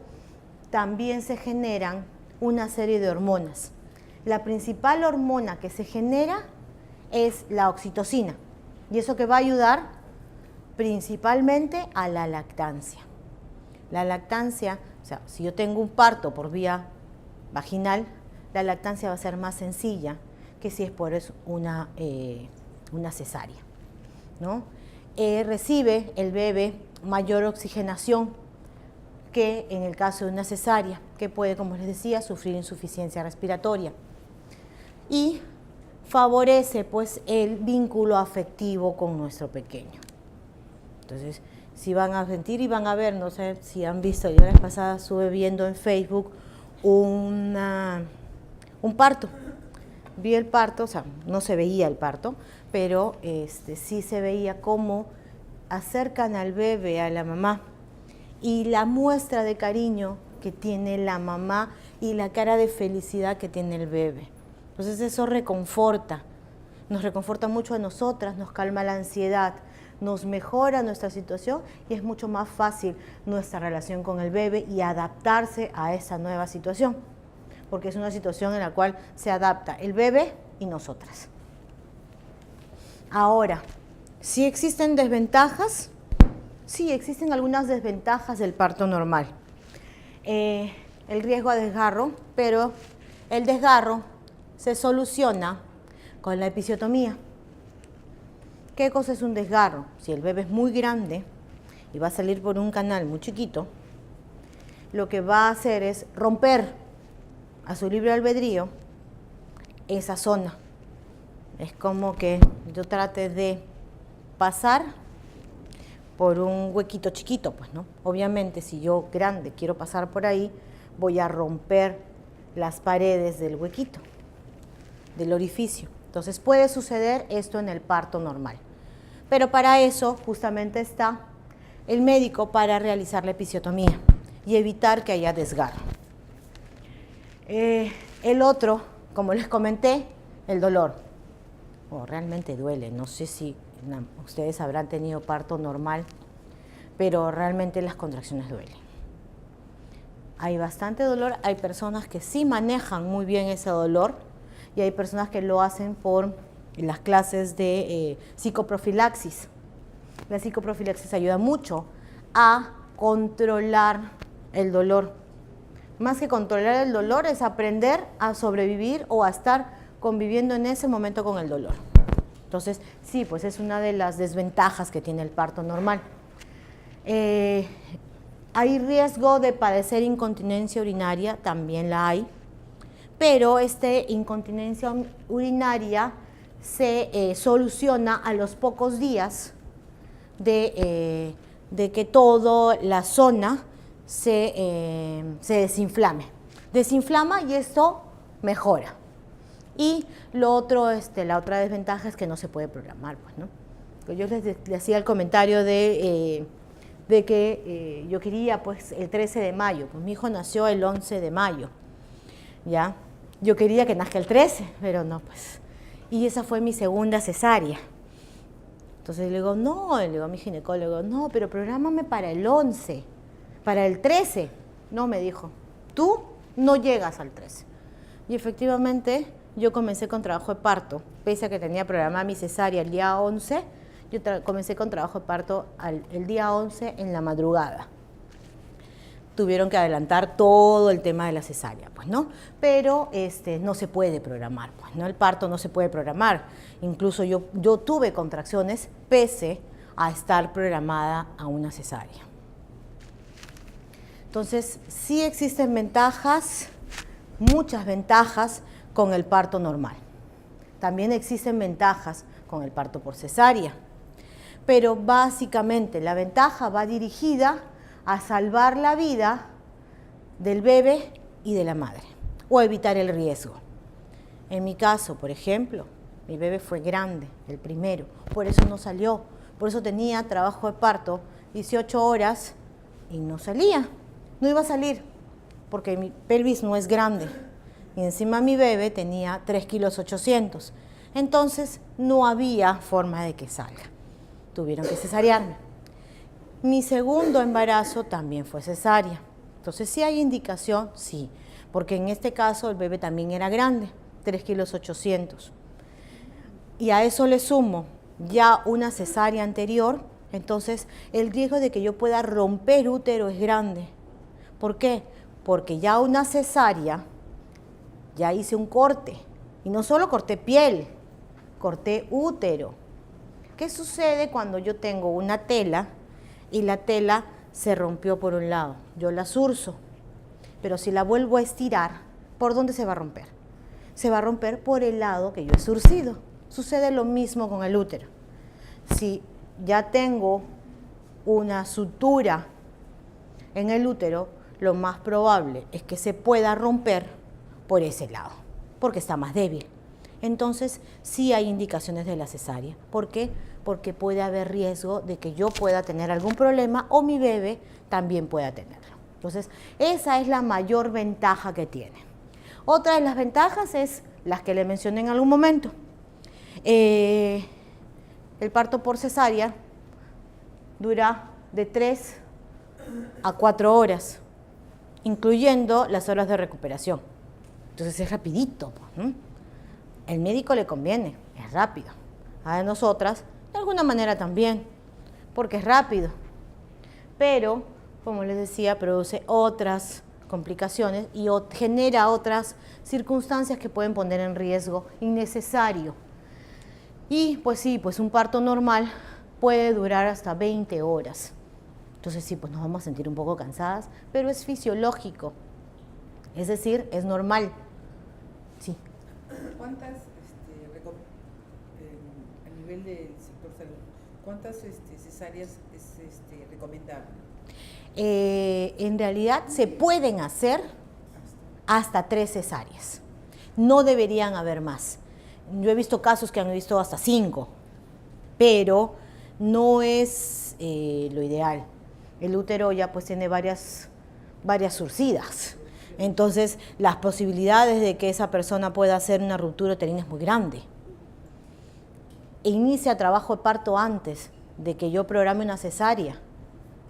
también se generan una serie de hormonas. La principal hormona que se genera es la oxitocina, y eso que va a ayudar principalmente a la lactancia. La lactancia, o sea, si yo tengo un parto por vía vaginal, la lactancia va a ser más sencilla que si es por una cesárea, ¿no? Recibe el bebé mayor oxigenación que en el caso de una cesárea, que puede, como les decía, sufrir insuficiencia respiratoria. Y favorece pues el vínculo afectivo con nuestro pequeño. Entonces, si van a sentir y van a ver, no sé si han visto, yo la vez pasada estuve viendo en Facebook un parto. Vi el parto, o sea, no se veía el parto, pero sí se veía cómo acercan al bebé a la mamá, y la muestra de cariño que tiene la mamá y la cara de felicidad que tiene el bebé. Entonces eso reconforta, nos reconforta mucho a nosotras, nos calma la ansiedad, nos mejora nuestra situación y es mucho más fácil nuestra relación con el bebé y adaptarse a esa nueva situación, porque es una situación en la cual se adapta el bebé y nosotras. Ahora, ¿sí existen desventajas? Sí, existen algunas desventajas del parto normal. El riesgo a desgarro, pero el desgarro se soluciona con la episiotomía. ¿Qué cosa es un desgarro? Si el bebé es muy grande y va a salir por un canal muy chiquito, lo que va a hacer es romper a su libre albedrío esa zona. Es como que yo trate de pasar por un huequito chiquito, pues, ¿no? Obviamente, si yo grande quiero pasar por ahí, voy a romper las paredes del huequito, del orificio. Entonces puede suceder esto en el parto normal. Pero para eso justamente está el médico para realizar la episiotomía y evitar que haya desgarro. El otro, como les comenté, el dolor. Realmente duele, no sé si ustedes habrán tenido parto normal, pero realmente las contracciones duelen. Hay bastante dolor, hay personas que sí manejan muy bien ese dolor y hay personas que lo hacen por las clases de psicoprofilaxis. La psicoprofilaxis ayuda mucho a controlar el dolor. Más que controlar el dolor es aprender a sobrevivir o a estar conviviendo en ese momento con el dolor. Entonces, sí, pues es una de las desventajas que tiene el parto normal. Hay riesgo de padecer incontinencia urinaria, también la hay, pero esta incontinencia urinaria se soluciona a los pocos días de que toda la zona se desinflame. Desinflama y esto mejora. Y lo otro, la otra desventaja es que no se puede programar, pues, ¿no? Yo les hacía el comentario de que yo quería, pues, el 13 de mayo. Pues mi hijo nació el 11 de mayo, ¿ya? Yo quería que nazca el 13, pero no, pues. Y esa fue mi segunda cesárea. Entonces le digo, no, le digo a mi ginecólogo, no, pero prográmame para el 11, para el 13. No, me dijo, tú no llegas al 13. Y efectivamente, yo comencé con trabajo de parto, pese a que tenía programada mi cesárea el día 11, yo comencé con trabajo de parto el día 11 en la madrugada. Tuvieron que adelantar todo el tema de la cesárea, pues, ¿no? Pero no se puede programar, pues, ¿no? El parto no se puede programar. Incluso yo tuve contracciones pese a estar programada a una cesárea. Entonces, sí existen ventajas, muchas ventajas con el parto normal. También existen ventajas con el parto por cesárea, pero básicamente la ventaja va dirigida a salvar la vida del bebé y de la madre o evitar el riesgo. En mi caso, por ejemplo, mi bebé fue grande, el primero, por eso no salió, por eso tenía trabajo de parto 18 horas y no salía, no iba a salir porque mi pelvis no es grande. Y encima mi bebé tenía 3,8 kilos. Entonces no había forma de que salga. Tuvieron que cesarearme. Mi segundo embarazo también fue cesárea. Entonces sí hay indicación, sí. Porque en este caso el bebé también era grande, 3,8 kilos. Y a eso le sumo ya una cesárea anterior. Entonces el riesgo de que yo pueda romper útero es grande. ¿Por qué? Porque ya una cesárea, ya hice un corte, y no solo corté piel, corté útero. ¿Qué sucede cuando yo tengo una tela y la tela se rompió por un lado? Yo la zurzo, pero si la vuelvo a estirar, ¿por dónde se va a romper? Se va a romper por el lado que yo he zurcido. Sucede lo mismo con el útero. Si ya tengo una sutura en el útero, lo más probable es que se pueda romper por ese lado, porque está más débil. Entonces, sí hay indicaciones de la cesárea. ¿Por qué? Porque puede haber riesgo de que yo pueda tener algún problema o mi bebé también pueda tenerlo. Entonces, esa es la mayor ventaja que tiene. Otra de las ventajas es las que le mencioné en algún momento. El parto por cesárea dura de 3 a 4 horas, incluyendo las horas de recuperación. Entonces es rapidito, ¿no? El médico le conviene, es rápido. A nosotras, de alguna manera también, porque es rápido. Pero, como les decía, produce otras complicaciones y genera otras circunstancias que pueden poner en riesgo innecesario. Y pues sí, pues un parto normal puede durar hasta 20 horas. Entonces sí, pues nos vamos a sentir un poco cansadas, pero es fisiológico. Es decir, es normal. Sí. ¿Cuántas, a nivel del sector salud, cuántas cesáreas es recomendable? En realidad se pueden hacer hasta 3 cesáreas. No deberían haber más. Yo he visto casos que han visto hasta 5, pero no es lo ideal. El útero ya pues tiene varias surcidas. Entonces, las posibilidades de que esa persona pueda hacer una ruptura uterina es muy grande. E inicia trabajo de parto antes de que yo programe una cesárea.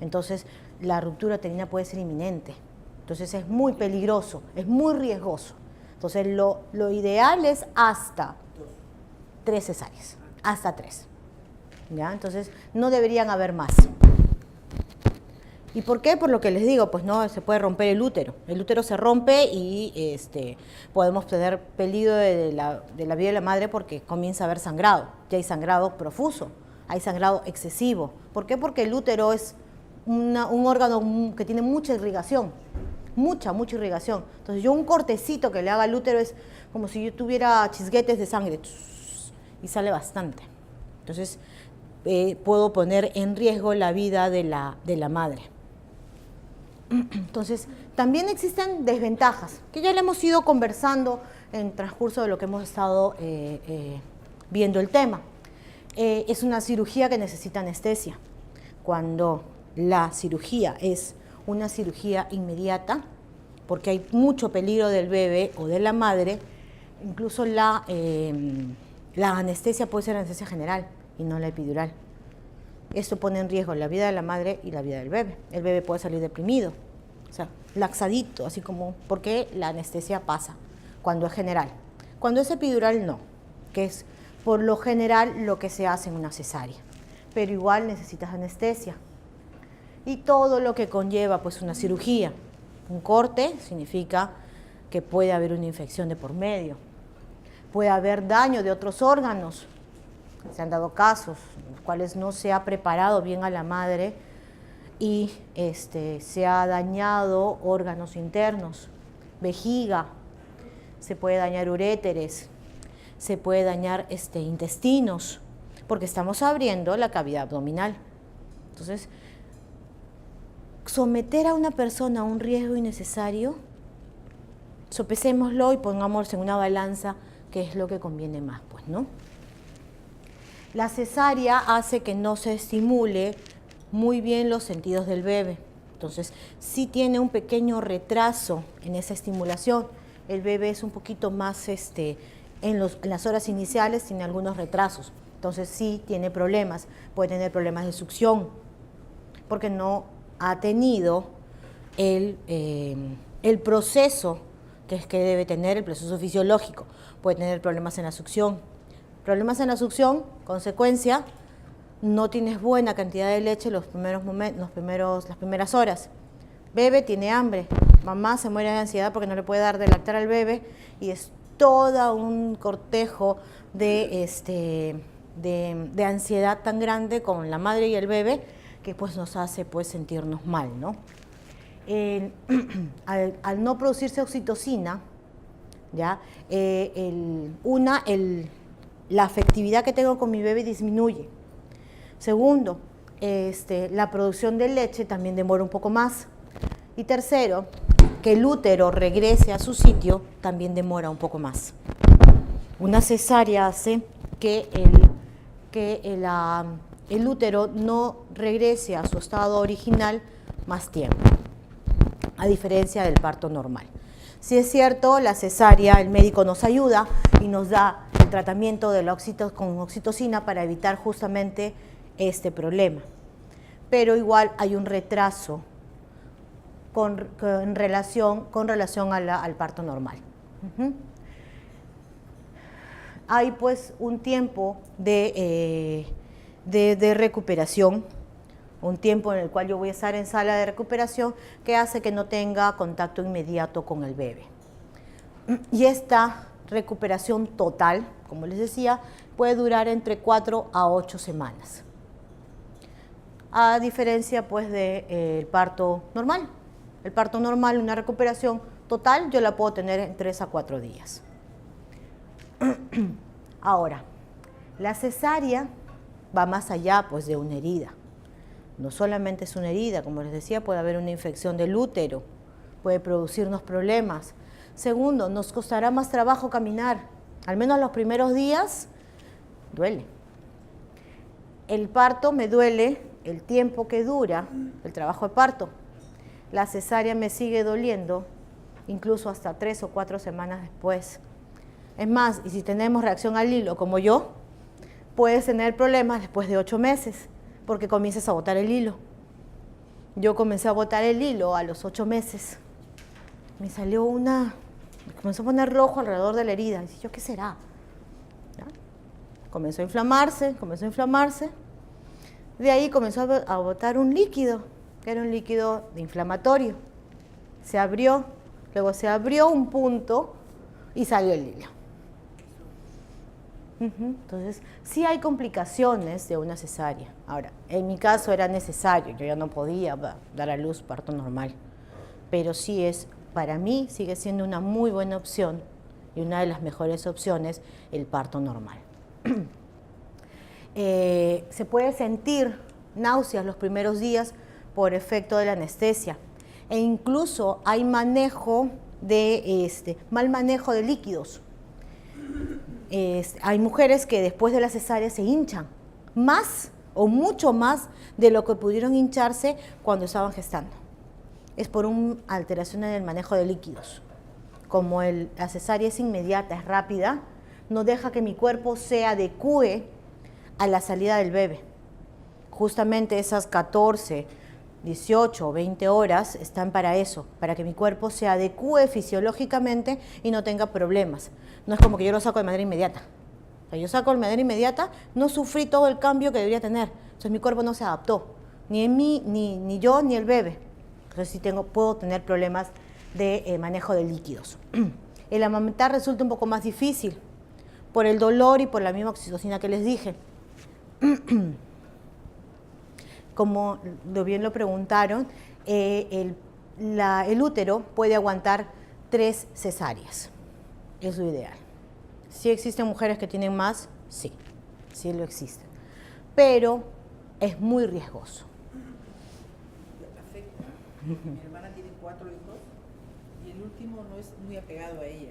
Entonces, la ruptura uterina puede ser inminente. Entonces, es muy peligroso, es muy riesgoso. Entonces, lo ideal es hasta 3 cesáreas, hasta 3. ¿Ya? Entonces, no deberían haber más. ¿Y por qué? Por lo que les digo, pues no se puede romper el útero. El útero se rompe y podemos tener peligro de la vida de la madre porque comienza a haber sangrado. Ya hay sangrado profuso, hay sangrado excesivo. ¿Por qué? Porque el útero es un órgano que tiene mucha irrigación, mucha irrigación. Entonces yo un cortecito que le haga al útero es como si yo tuviera chisguetes de sangre y sale bastante. Entonces puedo poner en riesgo la vida de la madre. Entonces, también existen desventajas, que ya le hemos ido conversando en transcurso de lo que hemos estado viendo el tema. Es una cirugía que necesita anestesia. Cuando la cirugía es una cirugía inmediata, porque hay mucho peligro del bebé o de la madre, incluso la anestesia puede ser anestesia general y no la epidural. Esto pone en riesgo la vida de la madre y la vida del bebé. El bebé puede salir deprimido, o sea, laxadito, así como, porque la anestesia pasa cuando es general. Cuando es epidural, no, que es por lo general lo que se hace en una cesárea. Pero igual necesitas anestesia. Y todo lo que conlleva pues una cirugía. Un corte significa que puede haber una infección de por medio. Puede haber daño de otros órganos. Se han dado casos en los cuales no se ha preparado bien a la madre y se ha dañado órganos internos, vejiga, se puede dañar uréteres, se puede dañar intestinos, porque estamos abriendo la cavidad abdominal. Entonces, someter a una persona a un riesgo innecesario, sopesémoslo y pongámoslo en una balanza qué es lo que conviene más, pues, ¿no? La cesárea hace que no se estimule muy bien los sentidos del bebé. Entonces, sí tiene un pequeño retraso en esa estimulación. El bebé es un poquito más, en las horas iniciales tiene algunos retrasos. Entonces, sí tiene problemas. Puede tener problemas de succión, porque no ha tenido el proceso que debe tener, el proceso fisiológico. Puede tener problemas en la succión. Problemas en la succión, consecuencia, no tienes buena cantidad de leche los primeros momentos, las primeras horas. Bebé tiene hambre, mamá se muere de ansiedad porque no le puede dar de lactar al bebé y es todo un cortejo de ansiedad tan grande con la madre y el bebé que pues nos hace pues sentirnos mal, ¿no? Al no producirse oxitocina, ¿ya? La afectividad que tengo con mi bebé disminuye. Segundo, la producción de leche también demora un poco más. Y tercero, que el útero regrese a su sitio también demora un poco más. Una cesárea hace que el útero no regrese a su estado original más tiempo, a diferencia del parto normal. Si es cierto, la cesárea, el médico nos ayuda y nos da el tratamiento de con oxitocina para evitar justamente este problema. pero igual hay un retraso con relación al parto normal. Hay pues un tiempo de recuperación, un tiempo en el cual yo voy a estar en sala de recuperación que hace que no tenga contacto inmediato con el bebé. Y esta recuperación total, como les decía, puede durar entre 4 a 8 semanas. A diferencia pues del parto normal. El parto normal, una recuperación total, yo la puedo tener en 3 a 4 días. Ahora, la cesárea va más allá pues de una herida. No solamente es una herida, como les decía, puede haber una infección del útero, puede producirnos problemas. Segundo, nos costará más trabajo caminar, al menos los primeros días duele. El parto me duele el tiempo que dura el trabajo de parto. La cesárea me sigue doliendo incluso hasta 3 o 4 semanas después. Es más, y si tenemos reacción al hilo como yo, puedes tener problemas después de 8 meses porque comienzas a botar el hilo. Yo comencé a botar el hilo a los 8 meses. Me salió me comenzó a poner rojo alrededor de la herida. Y yo, ¿qué será? ¿Ya? Comenzó a inflamarse. De ahí comenzó a botar un líquido, que era un líquido inflamatorio. Se abrió, luego se abrió un punto y salió el hilo. Entonces, sí hay complicaciones de una cesárea. Ahora, en mi caso era necesario, yo ya no podía dar a luz parto normal, pero sí para mí sigue siendo una muy buena opción y una de las mejores opciones el parto normal. Se puede sentir náuseas los primeros días por efecto de la anestesia e incluso hay mal manejo de líquidos. Hay mujeres que después de la cesárea se hinchan más o mucho más de lo que pudieron hincharse cuando estaban gestando. Es por una alteración en el manejo de líquidos. Como la cesárea es inmediata, es rápida, no deja que mi cuerpo se adecue a la salida del bebé. Justamente esas 14, 18 o 20 horas están para eso, para que mi cuerpo se adecue fisiológicamente y no tenga problemas. No es como que yo lo saco de manera inmediata. O sea, yo saco de manera inmediata, no sufrí todo el cambio que debería tener. Entonces mi cuerpo no se adaptó, ni en mí, ni yo, ni el bebé. Entonces sí puedo tener problemas de manejo de líquidos. El amamantar resulta un poco más difícil por el dolor y por la misma oxitocina que les dije. Como bien lo preguntaron, el útero puede aguantar 3 cesáreas. Es lo ideal. ¿Sí existen mujeres que tienen más? Sí, sí lo existen. Pero es muy riesgoso. Afecta. Mi hermana tiene 4 hijos y el último no es muy apegado a ella.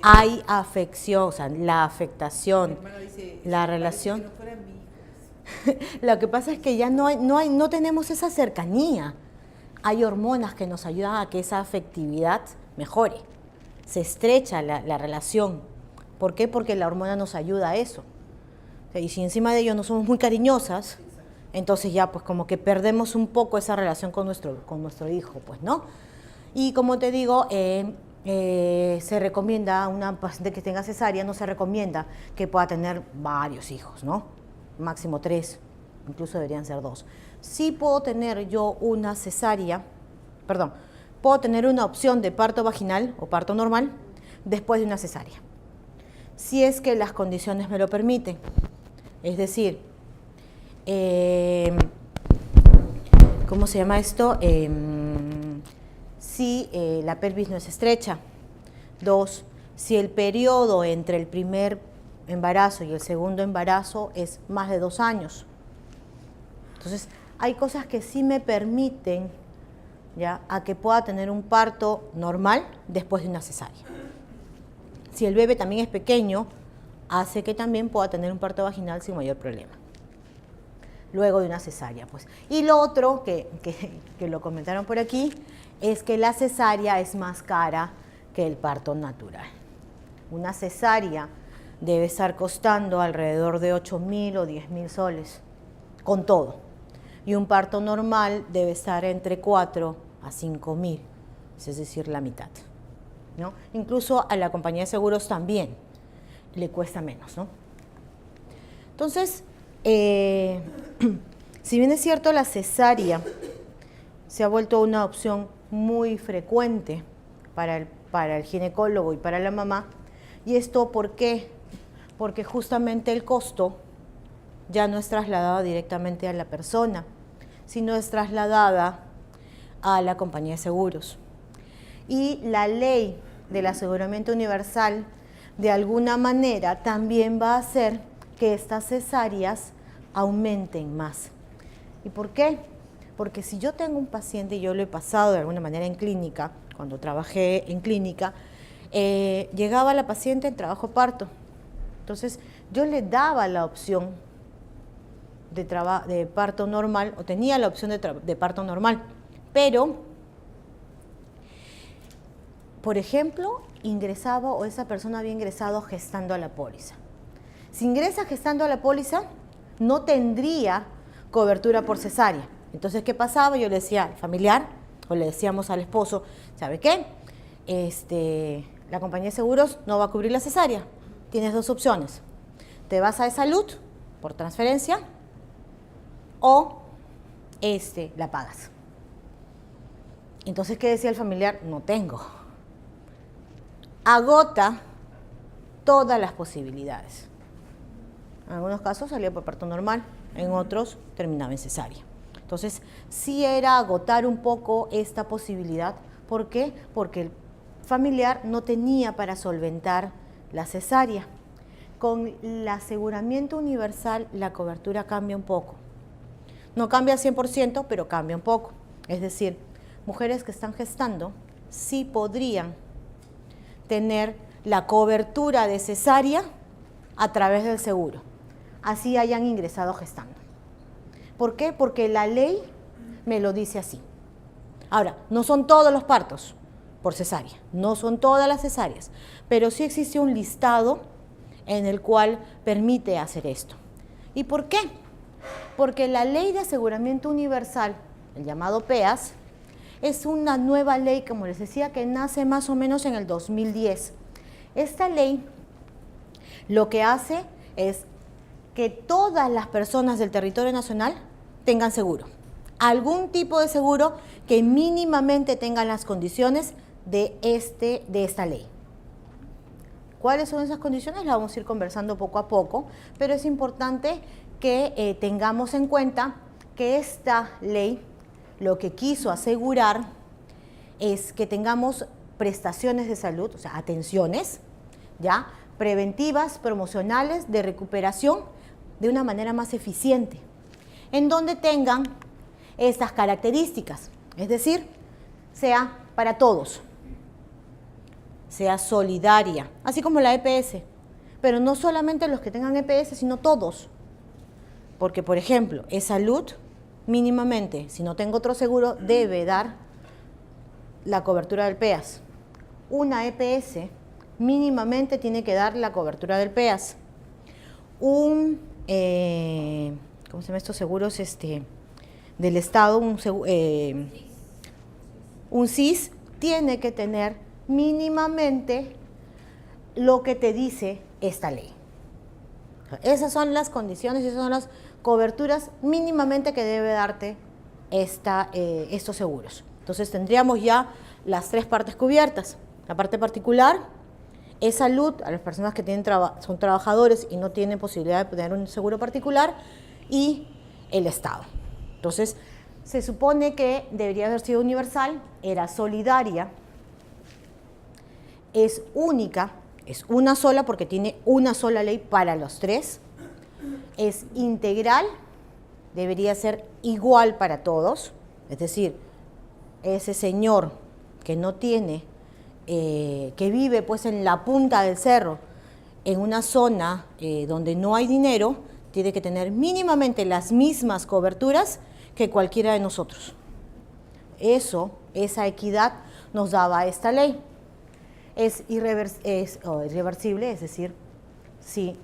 Hay afección, o sea, la afectación, Mi hermana dice, la relación. Que no fuera mi hijo. Lo que pasa es que ya no tenemos esa cercanía. Hay hormonas que nos ayudan a que esa afectividad mejore. Se estrecha la relación. ¿Por qué? Porque la hormona nos ayuda a eso. Y si encima de ello no somos muy cariñosas, entonces ya pues como que perdemos un poco esa relación con nuestro hijo, pues, ¿no? Y como te digo, se recomienda a una paciente que tenga cesárea, no se recomienda que pueda tener varios hijos, ¿no? Máximo 3, incluso deberían ser 2. Sí puedo tener yo una cesárea, puedo tener una opción de parto vaginal o parto normal después de una cesárea, si es que las condiciones me lo permiten. Es decir, ¿cómo se llama esto? Si la pelvis no es estrecha. 2, si el periodo entre el primer embarazo y el segundo embarazo es más de 2 años. Entonces, hay cosas que sí me permiten ya a que pueda tener un parto normal después de una cesárea. Si el bebé también es pequeño, hace que también pueda tener un parto vaginal sin mayor problema. Luego de una cesárea, pues. Y lo otro, que lo comentaron por aquí, es que la cesárea es más cara que el parto natural. Una cesárea debe estar costando alrededor de 8.000 o 10.000 soles, con todo. y un parto normal debe estar entre 4 a 5.000, es decir, la mitad, ¿no? Incluso a la compañía de seguros también le cuesta menos, ¿no? Entonces, si bien es cierto, la cesárea se ha vuelto una opción muy frecuente para el ginecólogo y para la mamá. ¿Y esto por qué? Porque justamente el costo ya no es trasladado directamente a la persona, sino es trasladada a la compañía de seguros. Y la ley del aseguramiento universal, de alguna manera, también va a hacer que estas cesáreas aumenten más. ¿Y por qué? Porque si yo tengo un paciente, y yo lo he pasado de alguna manera en clínica, cuando trabajé en clínica, llegaba la paciente en trabajo parto. Entonces, yo le daba la opción de parto normal, o tenía la opción de parto normal, pero, por ejemplo, ingresaba o esa persona había ingresado gestando a la póliza. Si ingresa gestando a la póliza, no tendría cobertura por cesárea. Entonces, ¿qué pasaba? Yo le decía al familiar, o le decíamos al esposo, ¿sabe qué? La compañía de seguros no va a cubrir la cesárea. Tienes dos opciones. Te vas a salud por transferencia o la pagas. Entonces, ¿qué decía el familiar? No tengo. Agota todas las posibilidades. En algunos casos salía por parto normal, en otros terminaba en cesárea. Entonces, sí era agotar un poco esta posibilidad. ¿Por qué? Porque el familiar no tenía para solventar la cesárea. Con el aseguramiento universal, la cobertura cambia un poco. No cambia al 100%, pero cambia un poco. Es decir, mujeres que están gestando sí podrían tener la cobertura de cesárea a través del seguro, así hayan ingresado gestando. ¿Por qué? Porque la ley me lo dice así. Ahora, no son todos los partos por cesárea, no son todas las cesáreas, pero sí existe un listado en el cual permite hacer esto. ¿Y por qué? Porque la ley de aseguramiento universal, el llamado PEAS, es una nueva ley, como les decía, que nace más o menos en el 2010. Esta ley lo que hace es que todas las personas del territorio nacional tengan seguro. Algún tipo de seguro que mínimamente tengan las condiciones de esta ley. ¿Cuáles son esas condiciones? Las vamos a ir conversando poco a poco, pero es importante que tengamos en cuenta que esta ley lo que quiso asegurar es que tengamos prestaciones de salud, o sea, atenciones, ¿ya? Preventivas, promocionales, de recuperación, de una manera más eficiente, en donde tengan estas características, es decir, sea para todos, sea solidaria, así como la EPS, pero no solamente los que tengan EPS, sino todos, porque, por ejemplo, salud, mínimamente, si no tengo otro seguro, debe dar la cobertura del PEAS. Una EPS mínimamente tiene que dar la cobertura del PEAS. ¿Cómo se llaman estos seguros del Estado? Un SIS tiene que tener mínimamente lo que te dice esta ley. Esas son las condiciones, esas son las coberturas mínimamente que debe darte estos seguros. Entonces tendríamos ya las tres partes cubiertas. La parte particular es salud a las personas que son trabajadores y no tienen posibilidad de tener un seguro particular, y el Estado. Entonces se supone que debería haber sido universal, era solidaria, es única, es una sola porque tiene una sola ley para los tres, es integral, debería ser igual para todos, es decir, ese señor que no tiene, que vive pues en la punta del cerro, en una zona donde no hay dinero, tiene que tener mínimamente las mismas coberturas que cualquiera de nosotros. Esa equidad nos daba esta ley. Es irreversible, es decir, si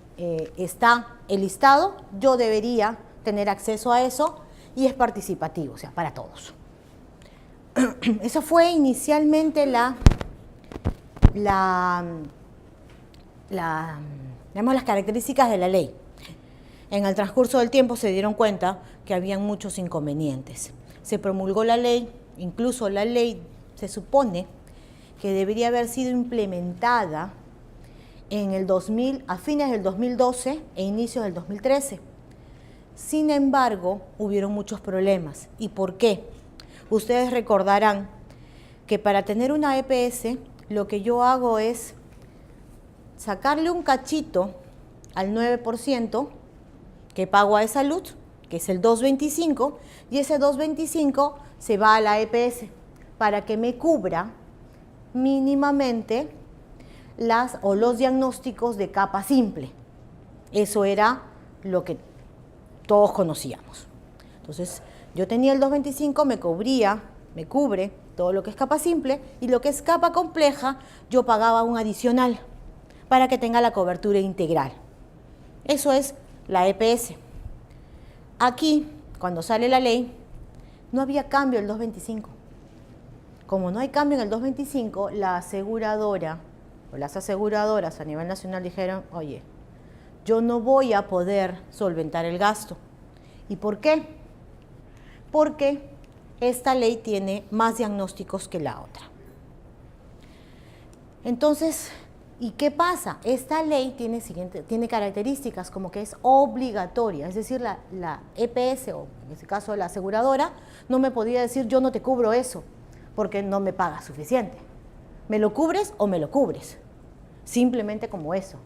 está el listado, yo debería tener acceso a eso, y es participativo, o sea, para todos. Eso fue inicialmente digamos, las características de la ley. En el transcurso del tiempo se dieron cuenta que habían muchos inconvenientes. Se promulgó la ley, incluso la ley se supone que debería haber sido implementada en el 2000, a fines del 2012 e inicios del 2013. Sin embargo, hubieron muchos problemas. ¿Y por qué? Ustedes recordarán que para tener una EPS, lo que yo hago es sacarle un cachito al 9% que pago a salud, que es el 2.25, y ese 2.25 se va a la EPS para que me cubra mínimamente los diagnósticos de capa simple. Eso era lo que todos conocíamos. Entonces, yo tenía el 2.25, me cubre todo lo que es capa simple, y lo que es capa compleja, yo pagaba un adicional para que tenga la cobertura integral. Eso es la EPS. Aquí, cuando sale la ley, no había cambio en el 2.25. Como no hay cambio en el 2.25, la aseguradora o las aseguradoras a nivel nacional dijeron, oye, yo no voy a poder solventar el gasto. ¿Y por qué? Porque esta ley tiene más diagnósticos que la otra. Entonces, ¿y qué pasa? Esta ley tiene características como que es obligatoria, es decir, la EPS, o en este caso la aseguradora, no me podía decir yo no te cubro eso, porque no me pagas suficiente. ¿Me lo cubres o me lo cubres? Simplemente como eso.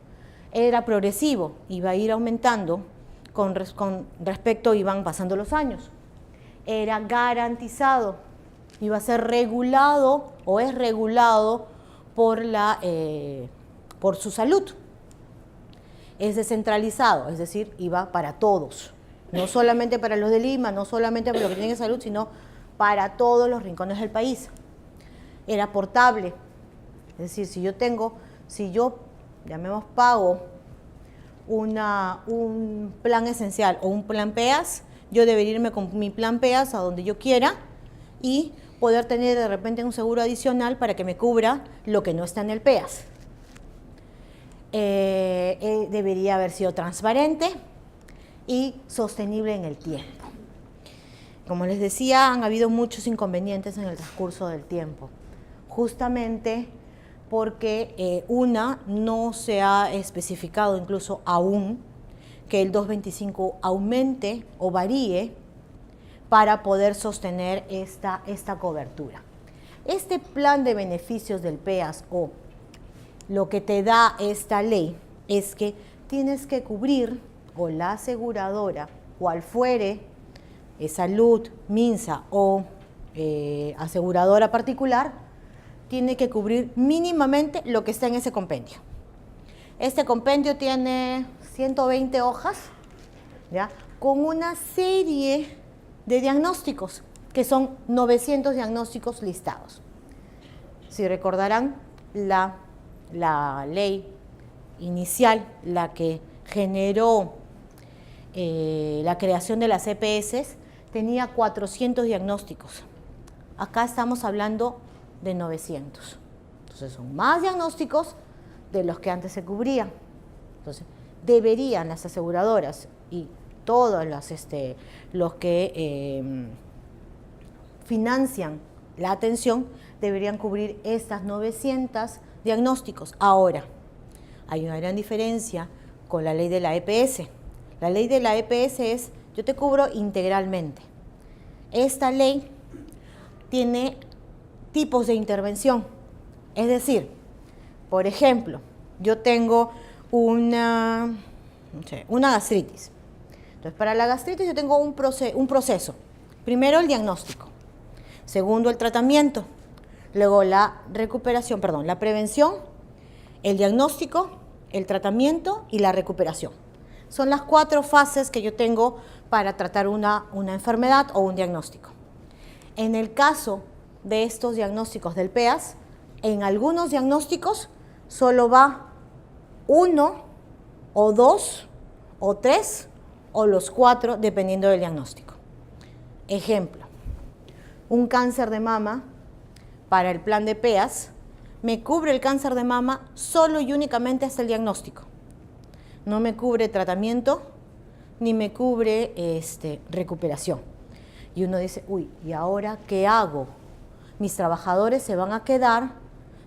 Era progresivo, iba a ir aumentando con respecto, iban pasando los años. Era garantizado, iba a ser regulado o es regulado por su salud. Es descentralizado, es decir, iba para todos, no solamente para los de Lima, no solamente para los que tienen salud, sino para todos los rincones del país. Era portable, es decir, si yo llamemos pago un plan esencial o un plan PEAS, yo debería irme con mi plan PEAS a donde yo quiera y poder tener de repente un seguro adicional para que me cubra lo que no está en el PEAS. Debería haber sido transparente y sostenible en el tiempo. Como les decía, han habido muchos inconvenientes en el transcurso del tiempo, justamente porque no se ha especificado incluso aún que el 2.25 aumente o varíe para poder sostener esta cobertura. Este plan de beneficios del PEAS, o lo que te da esta ley, es que tienes que cubrir, o la aseguradora, cual fuere, salud, MINSA o aseguradora particular, tiene que cubrir mínimamente lo que está en ese compendio. Este compendio tiene 120 hojas, ¿ya?, con una serie de diagnósticos, que son 900 diagnósticos listados. Si recordarán, la ley inicial, la que generó la creación de las EPS, tenía 400 diagnósticos. Acá estamos hablando de 900. Entonces son más diagnósticos de los que antes se cubrían. Entonces deberían las aseguradoras y todos los que financian la atención deberían cubrir estas 900 diagnósticos. Ahora, hay una gran diferencia con la ley de la EPS. La ley de la EPS es, yo te cubro integralmente. Esta ley tiene tipos de intervención. Es decir, por ejemplo, yo tengo una gastritis. Entonces, para la gastritis yo tengo un proceso. Primero el diagnóstico. Segundo el tratamiento. Luego la prevención, el diagnóstico, el tratamiento y la recuperación. Son las 4 fases que yo tengo para tratar una enfermedad o un diagnóstico. En el caso de estos diagnósticos del PEAS, en algunos diagnósticos solo va 1 o 2 o 3 o los 4, dependiendo del diagnóstico. Ejemplo, un cáncer de mama para el plan de PEAS me cubre el cáncer de mama solo y únicamente hasta el diagnóstico. No me cubre tratamiento ni me cubre recuperación. Y uno dice, uy, ¿y ahora qué hago? Mis trabajadores se van a quedar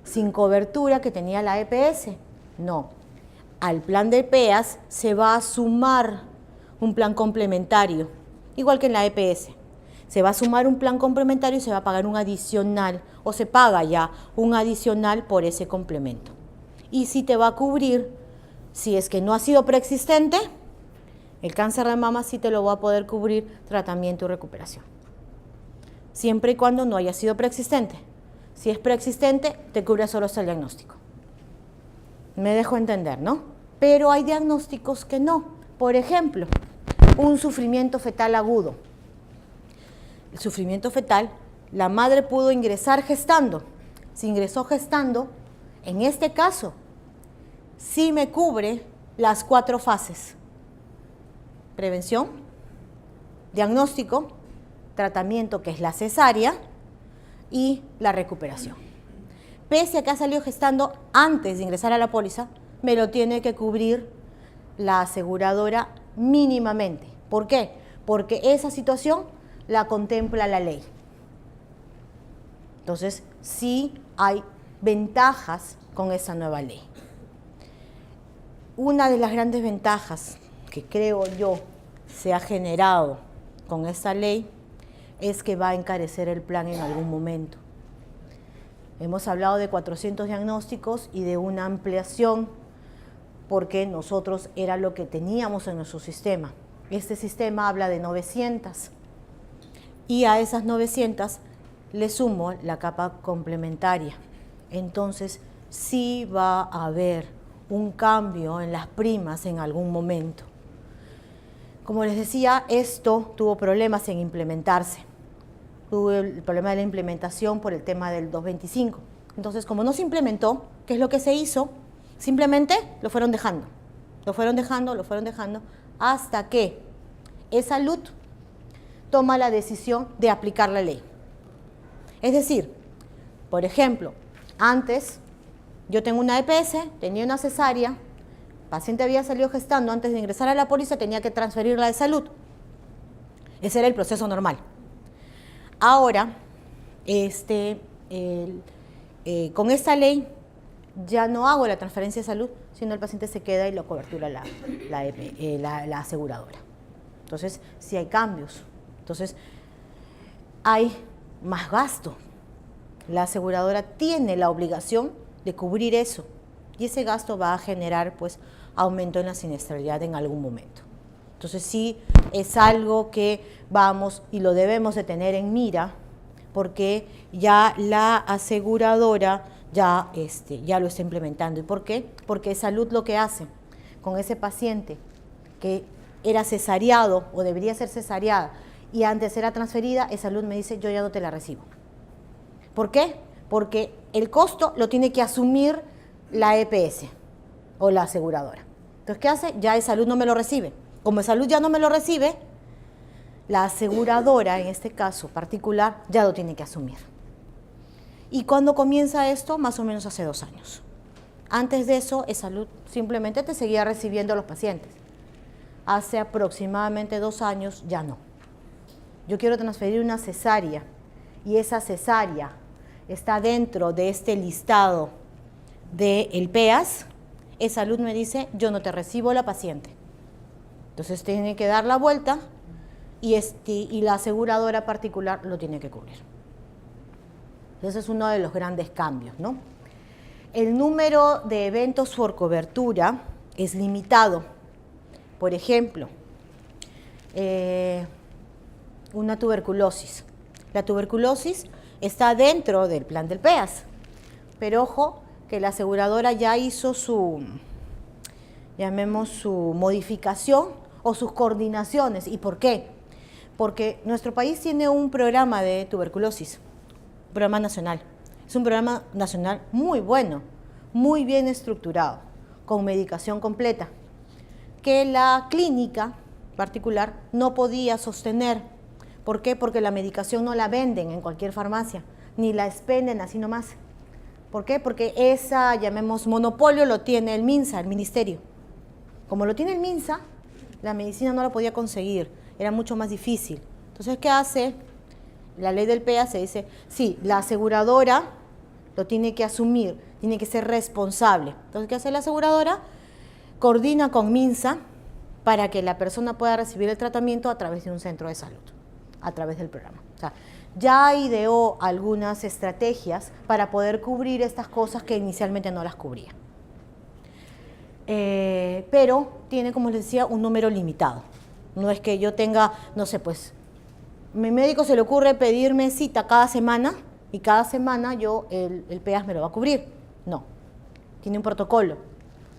sin cobertura que tenía la EPS. No, al plan de PEAS se va a sumar un plan complementario, igual que en la EPS. Se va a sumar un plan complementario y se va a pagar un adicional, o se paga ya un adicional por ese complemento. Y si te va a cubrir, si es que no ha sido preexistente, el cáncer de mama sí te lo va a poder cubrir tratamiento y recuperación. Siempre y cuando no haya sido preexistente. Si es preexistente, te cubre solo hasta el diagnóstico. Me dejo entender, ¿no? Pero hay diagnósticos que no. Por ejemplo, un sufrimiento fetal agudo. El sufrimiento fetal, la madre pudo ingresar gestando. Si ingresó gestando, en este caso, sí me cubre las 4 fases. Prevención, diagnóstico, tratamiento, que es la cesárea, y la recuperación. Pese a que ha salido gestando antes de ingresar a la póliza, me lo tiene que cubrir la aseguradora mínimamente. ¿Por qué? Porque esa situación la contempla la ley. Entonces, sí hay ventajas con esa nueva ley. Una de las grandes ventajas que creo yo se ha generado con esta ley es que va a encarecer el plan en algún momento. Hemos hablado de 400 diagnósticos y de una ampliación porque nosotros era lo que teníamos en nuestro sistema. Este sistema habla de 900 y a esas 900 le sumo la capa complementaria. Entonces sí va a haber un cambio en las primas en algún momento. Como les decía, esto tuvo problemas en implementarse. Tuvo el problema de la implementación por el tema del 225. Entonces, como no se implementó, ¿qué es lo que se hizo? Simplemente lo fueron dejando. Lo fueron dejando, hasta que Salud toma la decisión de aplicar la ley. Es decir, por ejemplo, antes yo tengo una EPS, tenía una cesárea, el paciente había salido gestando, antes de ingresar a la póliza tenía que transferirla de Salud. Ese era el proceso normal. Ahora, con esta ley ya no hago la transferencia de Salud, sino el paciente se queda y lo cobertura la aseguradora. Entonces, sí hay cambios. Entonces, hay más gasto. La aseguradora tiene la obligación de cubrir eso y ese gasto va a generar pues aumento en la siniestralidad en algún momento. Entonces sí es algo que vamos y lo debemos de tener en mira porque ya la aseguradora ya lo está implementando. ¿Y por qué? Porque Salud lo que hace con ese paciente que era cesariado o debería ser cesariada y antes era transferida, Salud me dice yo ya no te la recibo. ¿Por qué? Porque el costo lo tiene que asumir la EPS o la aseguradora. Entonces, ¿qué hace? Ya Salud no me lo recibe. Como Salud ya no me lo recibe, la aseguradora, en este caso particular, ya lo tiene que asumir. ¿Y cuándo comienza esto? Más o menos hace 2 años. Antes de eso, Salud simplemente te seguía recibiendo a los pacientes. Hace aproximadamente 2 años ya no. Yo quiero transferir una cesárea y esa cesárea está dentro de este listado del PEAS, Salud me dice, yo no te recibo la paciente. Entonces tiene que dar la vuelta y la aseguradora particular lo tiene que cubrir. Ese es uno de los grandes cambios, ¿no? El número de eventos por cobertura es limitado. Por ejemplo, una tuberculosis. La tuberculosis está dentro del plan del PEAS, pero ojo que la aseguradora ya hizo su modificación o sus coordinaciones. ¿Y por qué? Porque nuestro país tiene un programa de tuberculosis, un programa nacional. Es un programa nacional muy bueno, muy bien estructurado, con medicación completa, que la clínica particular no podía sostener ¿Por qué? Porque la medicación no la venden en cualquier farmacia, ni la expenden así nomás. ¿Por qué? Porque esa, llamemos, monopolio lo tiene el MINSA, el ministerio. Como lo tiene el MINSA, la medicina no la podía conseguir, era mucho más difícil. Entonces, ¿qué hace? La ley del PEA se dice, sí, la aseguradora lo tiene que asumir, tiene que ser responsable. Entonces, ¿qué hace la aseguradora? Coordina con MINSA para que la persona pueda recibir el tratamiento a través de un centro de salud, a través del programa. O sea, ya ideó algunas estrategias para poder cubrir estas cosas que inicialmente no las cubría. Pero tiene, como les decía, un número limitado. No es que yo tenga, no sé, pues, mi médico se le ocurre pedirme cita cada semana y cada semana el PEAS me lo va a cubrir. No, tiene un protocolo.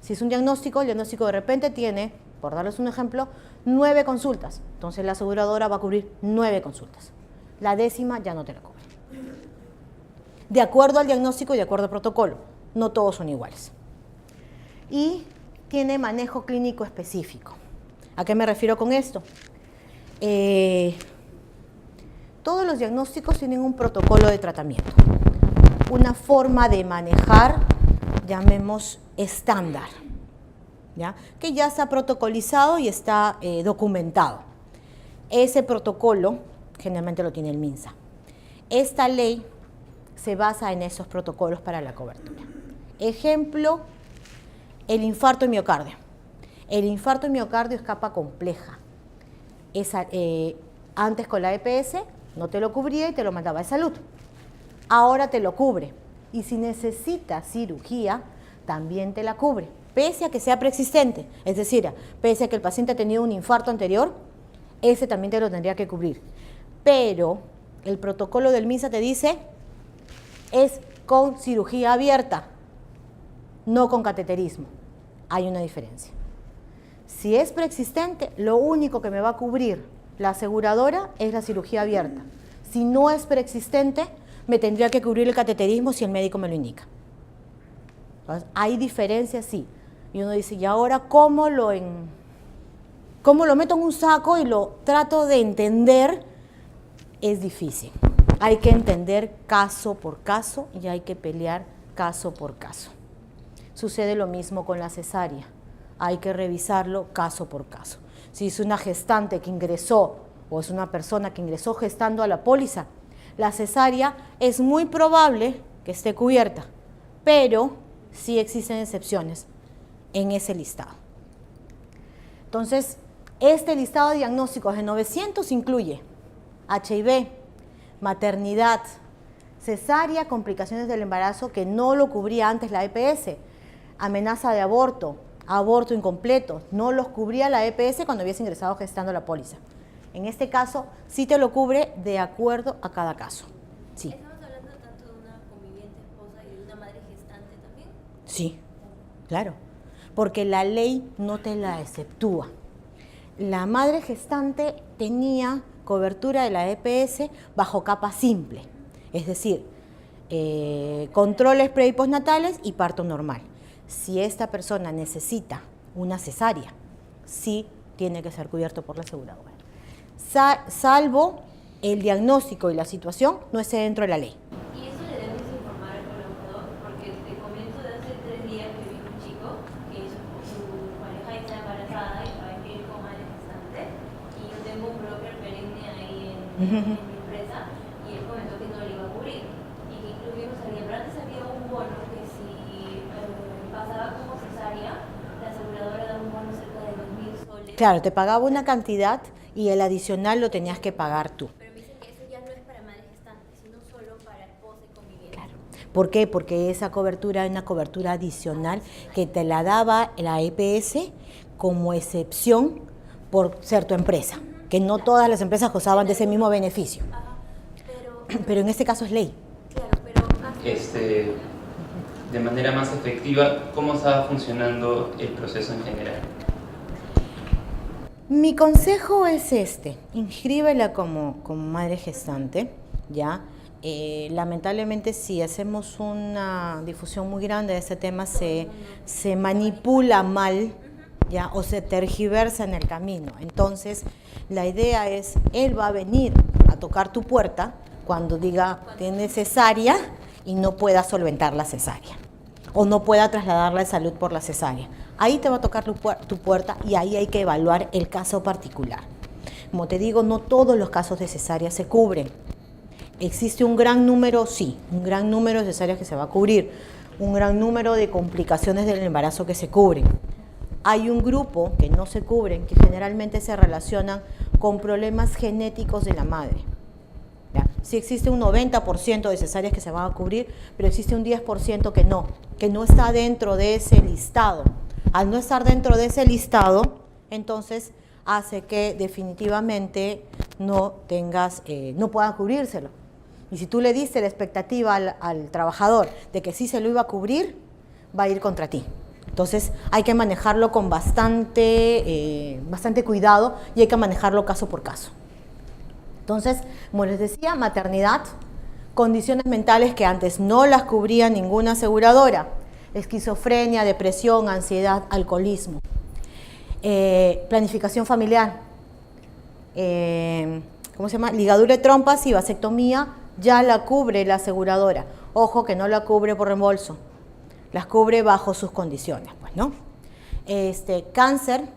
Si es un diagnóstico, el diagnóstico de repente tiene, por darles un ejemplo, 9 consultas. Entonces la aseguradora va a cubrir 9 consultas. La 10ª ya no te la cubre. De acuerdo al diagnóstico y de acuerdo al protocolo. No todos son iguales. Y tiene manejo clínico específico. ¿A qué me refiero con esto? Todos los diagnósticos tienen un protocolo de tratamiento, una forma de manejar, llamemos estándar, ¿ya? Que ya está protocolizado y está documentado. Ese protocolo generalmente lo tiene el MINSA. Esta ley se basa en esos protocolos para la cobertura. Ejemplo, el infarto de miocardio. El infarto de miocardio es capa compleja. Antes con la EPS no te lo cubría y te lo mandaba de salud. Ahora te lo cubre. Y si necesitas cirugía, también te la cubre, pese a que sea preexistente. Es decir, pese a que el paciente ha tenido un infarto anterior, ese también te lo tendría que cubrir. Pero el protocolo del MINSA te dice, es con cirugía abierta, no con cateterismo. Hay una diferencia. Si es preexistente, lo único que me va a cubrir la aseguradora es la cirugía abierta. Si no es preexistente, me tendría que cubrir el cateterismo si el médico me lo indica. Entonces, hay diferencias, sí. Y uno dice, ¿y ahora cómo lo meto en un saco y lo trato de entender? Es difícil. Hay que entender caso por caso y hay que pelear caso por caso. Sucede lo mismo con la cesárea. Hay que revisarlo caso por caso. Si es una gestante que ingresó o es una persona que ingresó gestando a la póliza, la cesárea es muy probable que esté cubierta, pero sí existen excepciones en ese listado. Entonces, este listado de diagnósticos de 900 incluye HIV, maternidad, cesárea, complicaciones del embarazo que no lo cubría antes la EPS, amenaza de aborto, aborto incompleto, no los cubría la EPS cuando habías ingresado gestando la póliza. En este caso, sí te lo cubre de acuerdo a cada caso. Sí. ¿Estamos hablando tanto de una conviviente esposa y de una madre gestante también? Sí, claro, porque la ley no te la exceptúa. La madre gestante tenía cobertura de la EPS bajo capa simple, es decir, controles pre y postnatales y parto normal. Si esta persona necesita una cesárea, sí tiene que ser cubierto por la aseguradora. Salvo el diagnóstico y la situación no esté dentro de la ley. Y eso le debemos informar al colaborador, porque te comento de hace 3 días que vino un chico que su pareja está embarazada y va a vivir con madre gestante, y yo tengo un broker perenne ahí en mi empresa, y él comentó que no le iba a cubrir, y que incluso salía, pero antes había un bono que si pasaba como cesárea, la aseguradora daba un bono cerca de 2.000 soles. Claro, te pagaba una cantidad y el adicional lo tenías que pagar tú. Pero me dicen que eso ya no es para madre gestante, sino solo para esposa y conviviente. Claro. ¿Por qué? Porque esa cobertura es una cobertura adicional que te la daba la EPS como excepción por ser tu empresa, que no todas las empresas gozaban de ese mismo beneficio. Pero en este caso es ley. Claro, pero de manera más efectiva, ¿cómo está funcionando el proceso en general? Mi consejo es inscríbela como madre gestante, ¿ya? Lamentablemente si hacemos una difusión muy grande de este tema se manipula mal ¿ya? O se tergiversa en el camino. Entonces, la idea es, él va a venir a tocar tu puerta cuando diga tiene cesárea y no pueda solventar la cesárea o no pueda trasladarla de salud por la cesárea. Ahí te va a tocar tu puerta y ahí hay que evaluar el caso particular. Como te digo, no todos los casos de cesárea se cubren. Existe un gran número, sí, un gran número de cesáreas que se va a cubrir, un gran número de complicaciones del embarazo que se cubren. Hay un grupo que no se cubren, que generalmente se relacionan con problemas genéticos de la madre. ¿Ya? Sí existe un 90% de cesáreas que se van a cubrir, pero existe un 10% que no está dentro de ese listado. Al no estar dentro de ese listado, entonces hace que definitivamente no puedan cubrírselo. Y si tú le diste la expectativa al trabajador de que sí se lo iba a cubrir, va a ir contra ti. Entonces hay que manejarlo con bastante cuidado y hay que manejarlo caso por caso. Entonces, como les decía, maternidad, condiciones mentales que antes no las cubría ninguna aseguradora, esquizofrenia, depresión, ansiedad, alcoholismo, planificación familiar, ligadura de trompas y vasectomía, ya la cubre la aseguradora. Ojo que no la cubre por reembolso, las cubre bajo sus condiciones, pues, ¿no? Cáncer,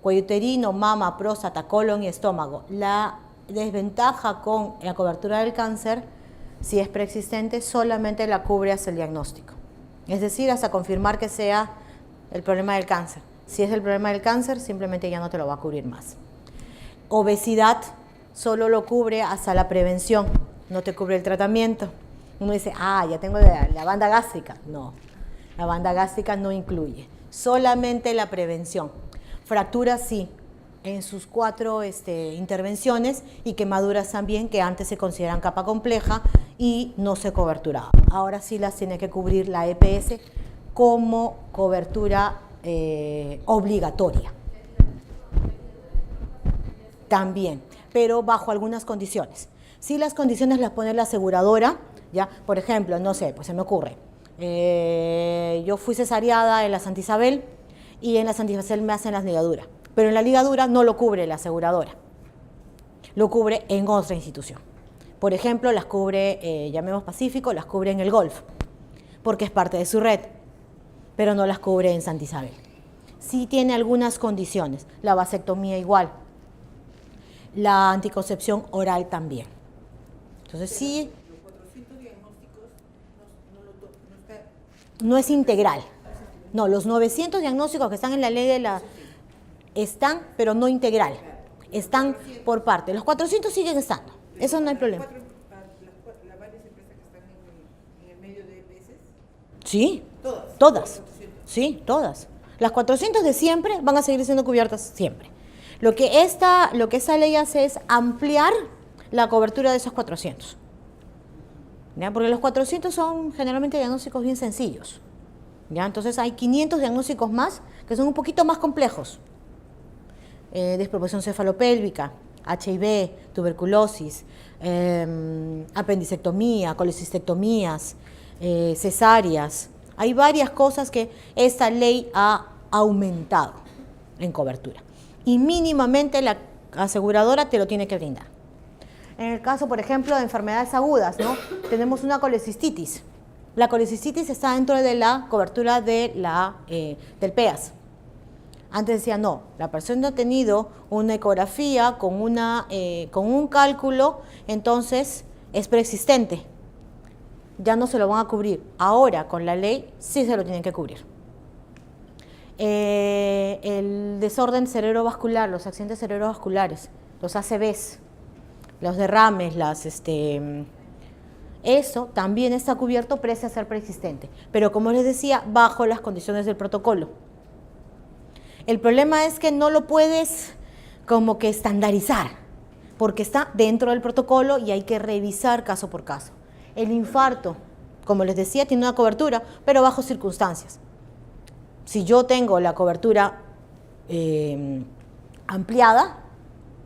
cuello uterino, mama, próstata, colon y estómago. La desventaja con la cobertura del cáncer, si es preexistente, solamente la cubre hasta el diagnóstico. Es decir, hasta confirmar que sea el problema del cáncer. Si es el problema del cáncer, simplemente ya no te lo va a cubrir más. Obesidad solo lo cubre hasta la prevención, no te cubre el tratamiento. Uno dice, ya tengo la banda gástrica. No, la banda gástrica no incluye, solamente la prevención. Fracturas sí, en sus 4 intervenciones, y quemaduras también, que antes se consideran capa compleja y no se coberturaban. Ahora sí las tiene que cubrir la EPS como cobertura obligatoria. También, pero bajo algunas condiciones. Si las condiciones las pone la aseguradora, ¿ya? Por ejemplo, no sé, pues se me ocurre, yo fui cesareada en la Santa Isabel y en la Santa Isabel me hacen las ligaduras, pero en la ligadura no lo cubre la aseguradora, lo cubre en otra institución. Por ejemplo, las cubre, llamemos Pacífico, las cubre en el Golf, porque es parte de su red, pero no las cubre en Santa Isabel. Sí tiene algunas condiciones, la vasectomía igual, la anticoncepción oral también. Entonces sí, Los 400 diagnósticos no está... no es integral. No, los 900 diagnósticos que están en la ley están, pero no integral. Están por parte. Los 400 siguen estando. Eso no hay problema. Las varias empresas que están en el medio de EPS, Sí, todas. todas. Sí, todas. Las 400 de siempre van a seguir siendo cubiertas siempre. Lo que esta ley hace es ampliar la cobertura de esos 400. ¿Ya? Porque los 400 son generalmente diagnósticos bien sencillos. ¿Ya? Entonces hay 500 diagnósticos más que son un poquito más complejos. Desproporción cefalopélvica, HIV, tuberculosis, apendicectomía, colecistectomías, cesáreas. Hay varias cosas que esta ley ha aumentado en cobertura. Y mínimamente la aseguradora te lo tiene que brindar. En el caso, por ejemplo, de enfermedades agudas, ¿no? Tenemos una colecistitis. La colecistitis está dentro de la cobertura de del PEAS. Antes decía, no, la persona ha tenido una ecografía con un cálculo, entonces es preexistente. Ya no se lo van a cubrir. Ahora, con la ley, sí se lo tienen que cubrir. El desorden cerebrovascular, los accidentes cerebrovasculares, los ACVs, los derrames, eso también está cubierto pese a ser preexistente, pero como les decía, bajo las condiciones del protocolo. El problema es que no lo puedes como que estandarizar, porque está dentro del protocolo y hay que revisar caso por caso. El infarto, como les decía, tiene una cobertura, pero bajo circunstancias. Si yo tengo la cobertura ampliada,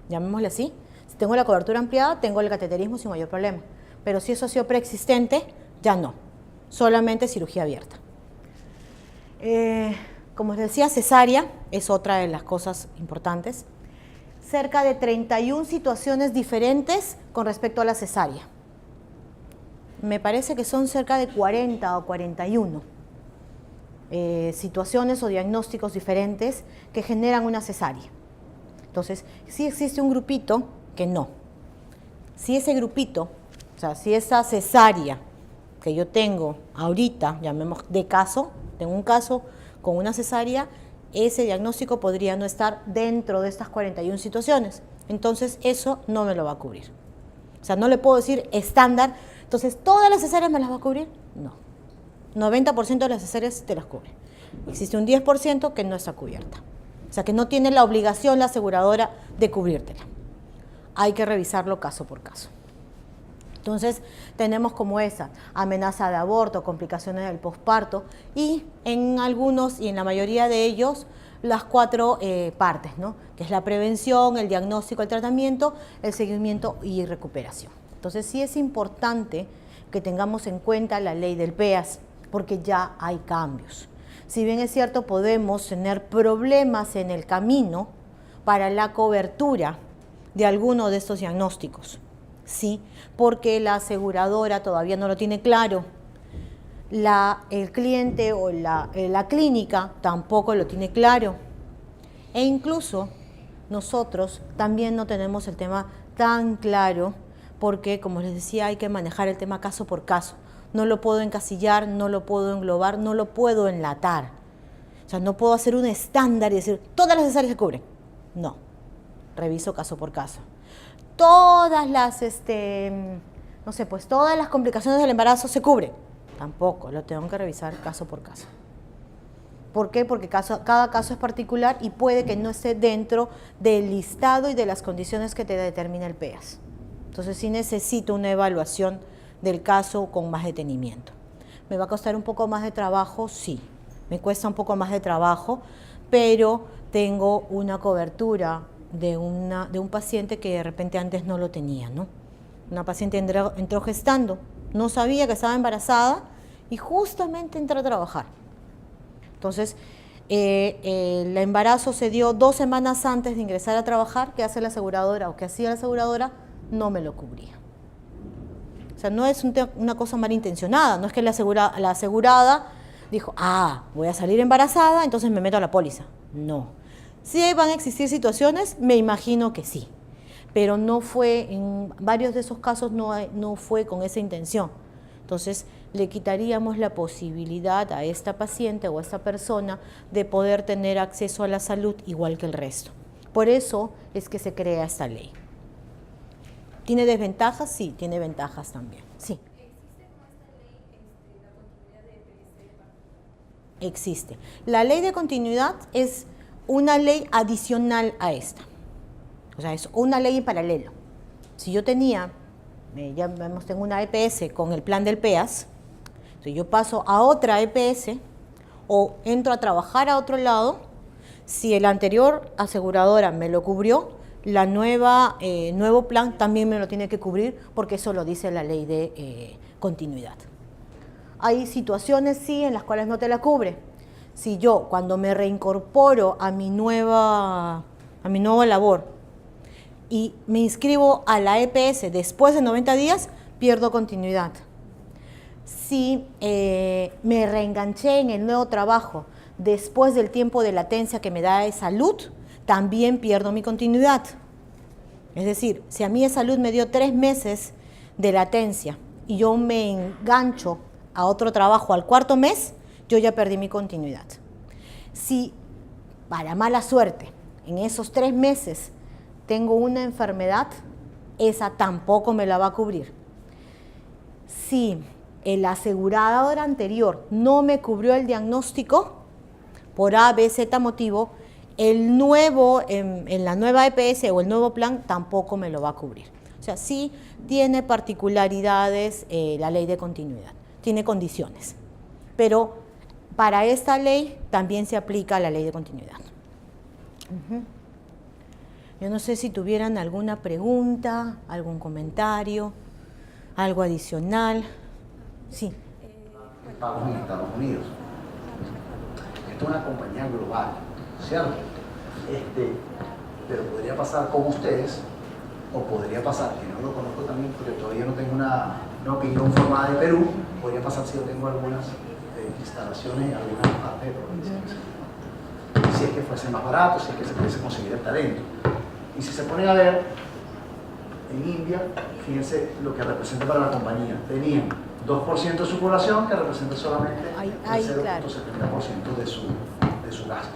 llamémosle así, si tengo la cobertura ampliada, tengo el cateterismo sin mayor problema. Pero si eso ha sido preexistente, ya no. Solamente cirugía abierta. como les decía, cesárea es otra de las cosas importantes. Cerca de 31 situaciones diferentes con respecto a la cesárea. Me parece que son cerca de 40 o 41 situaciones o diagnósticos diferentes que generan una cesárea. Entonces, sí existe un grupito que no. Si ese grupito, o sea, si esa cesárea que yo tengo ahorita, llamemos de caso, tengo un caso con una cesárea, ese diagnóstico podría no estar dentro de estas 41 situaciones. Entonces, eso no me lo va a cubrir. O sea, no le puedo decir estándar, entonces, ¿todas las cesáreas me las va a cubrir? No. 90% de las cesáreas te las cubre. Existe un 10% que no está cubierta. O sea, que no tiene la obligación la aseguradora de cubrírtela. Hay que revisarlo caso por caso. Entonces, tenemos como esa amenaza de aborto, complicaciones del posparto y en algunos y en la mayoría de ellos las 4 partes, ¿no? Que es la prevención, el diagnóstico, el tratamiento, el seguimiento y recuperación. Entonces, sí es importante que tengamos en cuenta la ley del PEAS porque ya hay cambios. Si bien es cierto, podemos tener problemas en el camino para la cobertura de alguno de estos diagnósticos, ¿sí? Porque la aseguradora todavía no lo tiene claro, el cliente o la clínica tampoco lo tiene claro, e incluso nosotros también no tenemos el tema tan claro, porque, como les decía, hay que manejar el tema caso por caso. No lo puedo encasillar, no lo puedo englobar, no lo puedo enlatar. O sea, no puedo hacer un estándar y decir, todas las cesáreas se cubren. No, reviso caso por caso. Todas las, no sé, pues todas las complicaciones del embarazo se cubren. Tampoco, lo tengo que revisar caso por caso. ¿Por qué? Porque cada caso es particular y puede que no esté dentro del listado y de las condiciones que te determina el PEAS. Entonces sí necesito una evaluación del caso con más detenimiento. ¿Me va a costar un poco más de trabajo? Sí, me cuesta un poco más de trabajo, pero tengo una cobertura de un paciente que de repente antes no lo tenía, ¿no? Una paciente entró gestando, no sabía que estaba embarazada y justamente entró a trabajar. Entonces, el embarazo se dio 2 semanas antes de ingresar a trabajar. ¿Qué hace la aseguradora o qué hacía la aseguradora? No me lo cubría. O sea, no es una cosa malintencionada, no es que la asegurada dijo, voy a salir embarazada, entonces me meto a la póliza. No. Sí van a existir situaciones, me imagino que sí, pero no fue, en varios de esos casos no fue con esa intención. Entonces, le quitaríamos la posibilidad a esta paciente o a esta persona de poder tener acceso a la salud igual que el resto. Por eso es que se crea esta ley. ¿Tiene desventajas? Sí, tiene ventajas también. Sí. ¿Existe con esta ley la continuidad de EPS de parto? Existe. La ley de continuidad es una ley adicional a esta. O sea, es una ley en paralelo. Si yo tenía, ya tengo una EPS con el plan del PEAS, entonces yo paso a otra EPS o entro a trabajar a otro lado, si el anterior aseguradora me lo cubrió, la nuevo plan también me lo tiene que cubrir porque eso lo dice la ley de continuidad. Hay situaciones, sí, en las cuales no te la cubre. Si yo, cuando me reincorporo a mi nueva labor y me inscribo a la EPS después de 90 días, pierdo continuidad. Si me reenganché en el nuevo trabajo después del tiempo de latencia que me da de salud, también pierdo mi continuidad. Es decir, si a mí de salud me dio 3 meses de latencia y yo me engancho a otro trabajo al 4.º mes, yo ya perdí mi continuidad. Si, para mala suerte, en esos 3 meses tengo una enfermedad, esa tampoco me la va a cubrir. Si el asegurador anterior no me cubrió el diagnóstico, por A, B, Z motivo, el nuevo, en la nueva EPS o el nuevo plan tampoco me lo va a cubrir. O sea, sí tiene particularidades la ley de continuidad, tiene condiciones, pero para esta ley también se aplica la ley de continuidad. Yo no sé si tuvieran alguna pregunta, algún comentario, algo adicional. Sí. Pagos en Estados Unidos. Esto es una compañía global, ¿cierto? Pero podría pasar con ustedes, o podría pasar, que no lo conozco también porque todavía no tengo una opinión formada de Perú, podría pasar si yo tengo algunas instalaciones en algunas partes de provincia. Si es que fuese más barato, si es que se pudiese conseguir el talento. Y si se ponen a ver, en India, fíjense lo que representa para la compañía. Tenían 2% de su población, que representa solamente el 0.70% claro. de su gasto.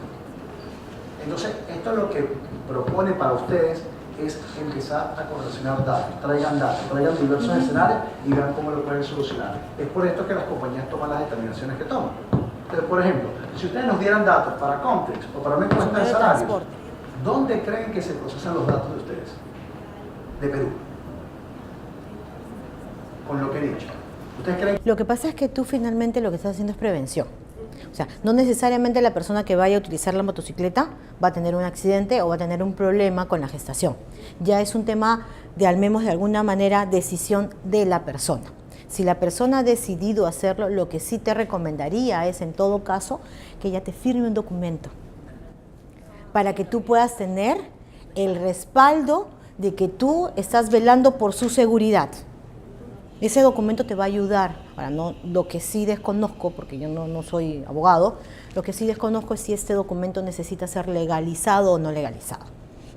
Entonces, esto es lo que propone para ustedes, es empezar a correlacionar datos, traigan diversos escenarios y vean cómo lo pueden solucionar. Es por esto que las compañías toman las determinaciones que toman. Entonces, por ejemplo, si ustedes nos dieran datos para Complex o para una encuesta de salarios, ¿dónde creen que se procesan los datos de ustedes? De Perú. Con lo que he dicho. ¿Ustedes creen? Lo que pasa es que tú finalmente lo que estás haciendo es prevención. O sea, no necesariamente la persona que vaya a utilizar la motocicleta va a tener un accidente o va a tener un problema con la gestación. Ya es un tema de, al menos de alguna manera, decisión de la persona. Si la persona ha decidido hacerlo, lo que sí te recomendaría es, en todo caso, que ella te firme un documento para que tú puedas tener el respaldo de que tú estás velando por su seguridad. Ese documento te va a ayudar. Ahora, no, lo que sí desconozco, porque yo no soy abogado, lo que sí desconozco es si este documento necesita ser legalizado o no legalizado.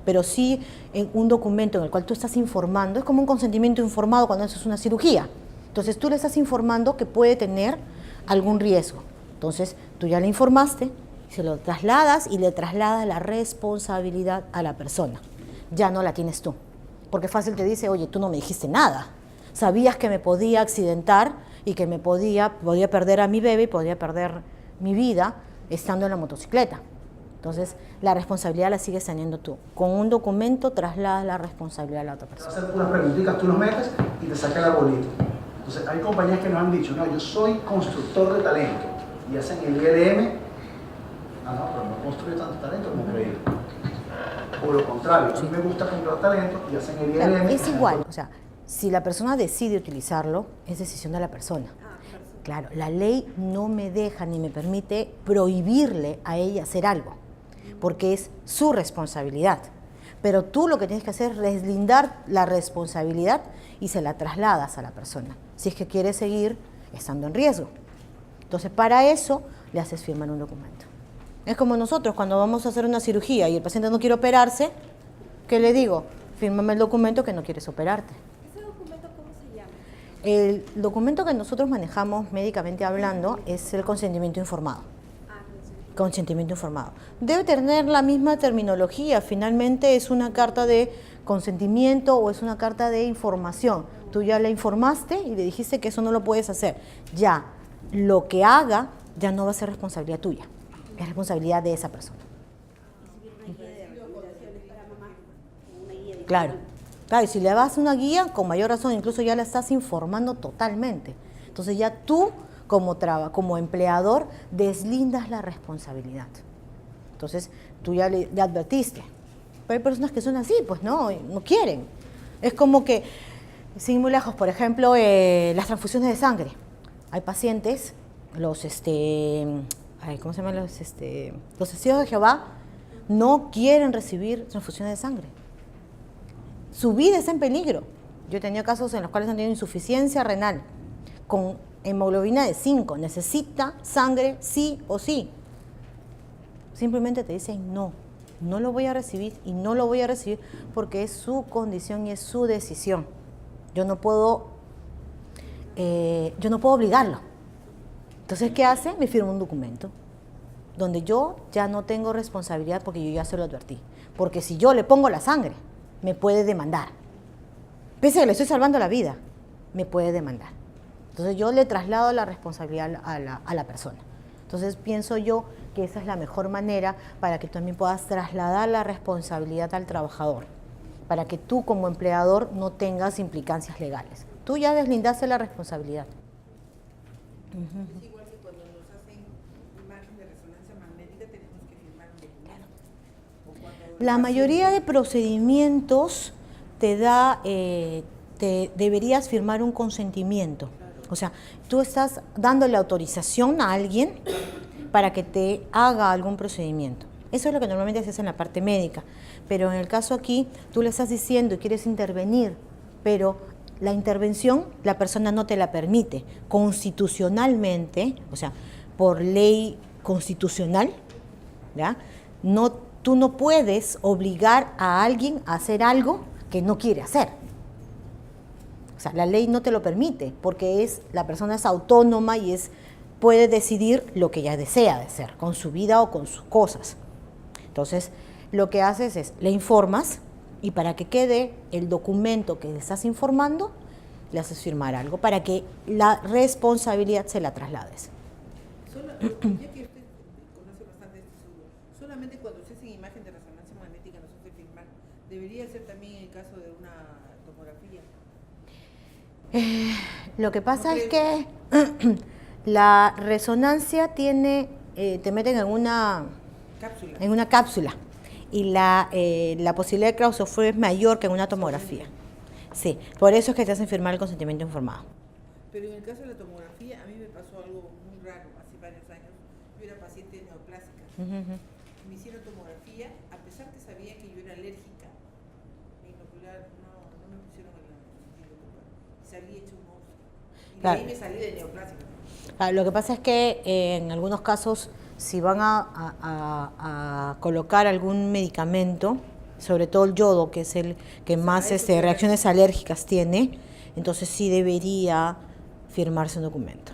Pero sí, en un documento en el cual tú estás informando, es como un consentimiento informado cuando haces una cirugía. Entonces tú le estás informando que puede tener algún riesgo. Entonces tú ya le informaste, se lo trasladas y le trasladas la responsabilidad a la persona. Ya no la tienes tú. Porque fácil te dice, oye, tú no me dijiste nada. Sabías que me podía accidentar y que me podía perder a mi bebé y podía perder mi vida estando en la motocicleta. Entonces, la responsabilidad la sigues teniendo tú. Con un documento trasladas la responsabilidad a la otra persona. Hacer unas preguntitas, tú los metes y te saca el arbolito. Entonces, hay compañías que nos han dicho, no, yo soy constructor de talento. Y hacen el ILM, no, pero no construyo tanto talento como creí. O lo contrario, a mí me gusta comprar talento y hacen el ILM. Claro, es igual, o sea, si la persona decide utilizarlo, es decisión de la persona. Claro, la ley no me deja ni me permite prohibirle a ella hacer algo, porque es su responsabilidad. Pero tú lo que tienes que hacer es deslindar la responsabilidad y se la trasladas a la persona, si es que quiere seguir estando en riesgo. Entonces, para eso le haces firmar un documento. Es como nosotros, cuando vamos a hacer una cirugía y el paciente no quiere operarse, ¿qué le digo? Fírmame el documento que no quieres operarte. ¿Ese documento cómo se llama? El documento que nosotros manejamos médicamente hablando es el consentimiento informado. Consentimiento informado. Debe tener la misma terminología, finalmente es una carta de consentimiento o es una carta de información. Tú ya le informaste y le dijiste que eso no lo puedes hacer. Ya, lo que haga ya no va a ser responsabilidad tuya, es responsabilidad de esa persona. Claro, claro, y si le vas a una guía, con mayor razón, incluso ya la estás informando totalmente. Entonces ya tú, como empleador, deslindas la responsabilidad. Entonces tú ya le advertiste. Pero hay personas que son así, pues no quieren. Es como que, sin ir muy lejos, por ejemplo, las transfusiones de sangre. Hay pacientes, ¿cómo se llaman los testigos de Jehová? No quieren recibir transfusiones de sangre. Su vida está en peligro. Yo he tenido casos en los cuales han tenido insuficiencia renal, con hemoglobina de 5, necesita sangre sí o sí. Simplemente te dicen no lo voy a recibir y no lo voy a recibir porque es su condición y es su decisión. Yo no puedo obligarlo. Entonces, ¿qué hace? Me firma un documento donde yo ya no tengo responsabilidad porque yo ya se lo advertí. Porque si yo le pongo la sangre, me puede demandar. Pese a que le estoy salvando la vida, me puede demandar. Entonces yo le traslado la responsabilidad a la persona. Entonces pienso yo que esa es la mejor manera para que tú también puedas trasladar la responsabilidad al trabajador, para que tú como empleador no tengas implicancias legales. Tú ya deslindaste la responsabilidad. Es igual que cuando nos hacen imagen de resonancia magnética tenemos que firmar un documento. O cuando La mayoría de procedimientos deberías firmar un consentimiento. O sea, tú estás dándole autorización a alguien para que te haga algún procedimiento. Eso es lo que normalmente se hace en la parte médica, pero en el caso aquí tú le estás diciendo y quieres intervenir, pero la intervención la persona no te la permite. Constitucionalmente, o sea, por ley constitucional, ¿ya? Tú no puedes obligar a alguien a hacer algo que no quiere hacer. O sea, la ley no te lo permite, porque la persona es autónoma y puede decidir lo que ella desea de hacer, con su vida o con sus cosas. Entonces, lo que haces es, le informas, y para que quede el documento que le estás informando, le haces firmar algo, para que la responsabilidad se la traslades. Ya que usted conoce bastante este seguro, solamente cuando se hace imagen de resonancia magnética no se hace firmar, ¿debería ser también el caso de una tomografía? Lo que pasa es que la resonancia te meten en una cápsula y la posibilidad de claustrofobia es mayor que en una tomografía. Sí, por eso es que te hacen firmar el consentimiento informado. Pero en el caso de la tomografía, a mí me pasó algo muy raro hace varios años. Yo era paciente neoplásica. Me hicieron tomografía, a pesar que sabía que yo era alérgica. Mi inocular no me pusieron el antibiótico. Salí hecho un monstruo. Y de ahí me salí de neoplásica. Lo que pasa es que en algunos casos, si van a colocar algún medicamento, sobre todo el yodo, que es el que más reacciones alérgicas tiene, entonces sí debería firmarse un documento.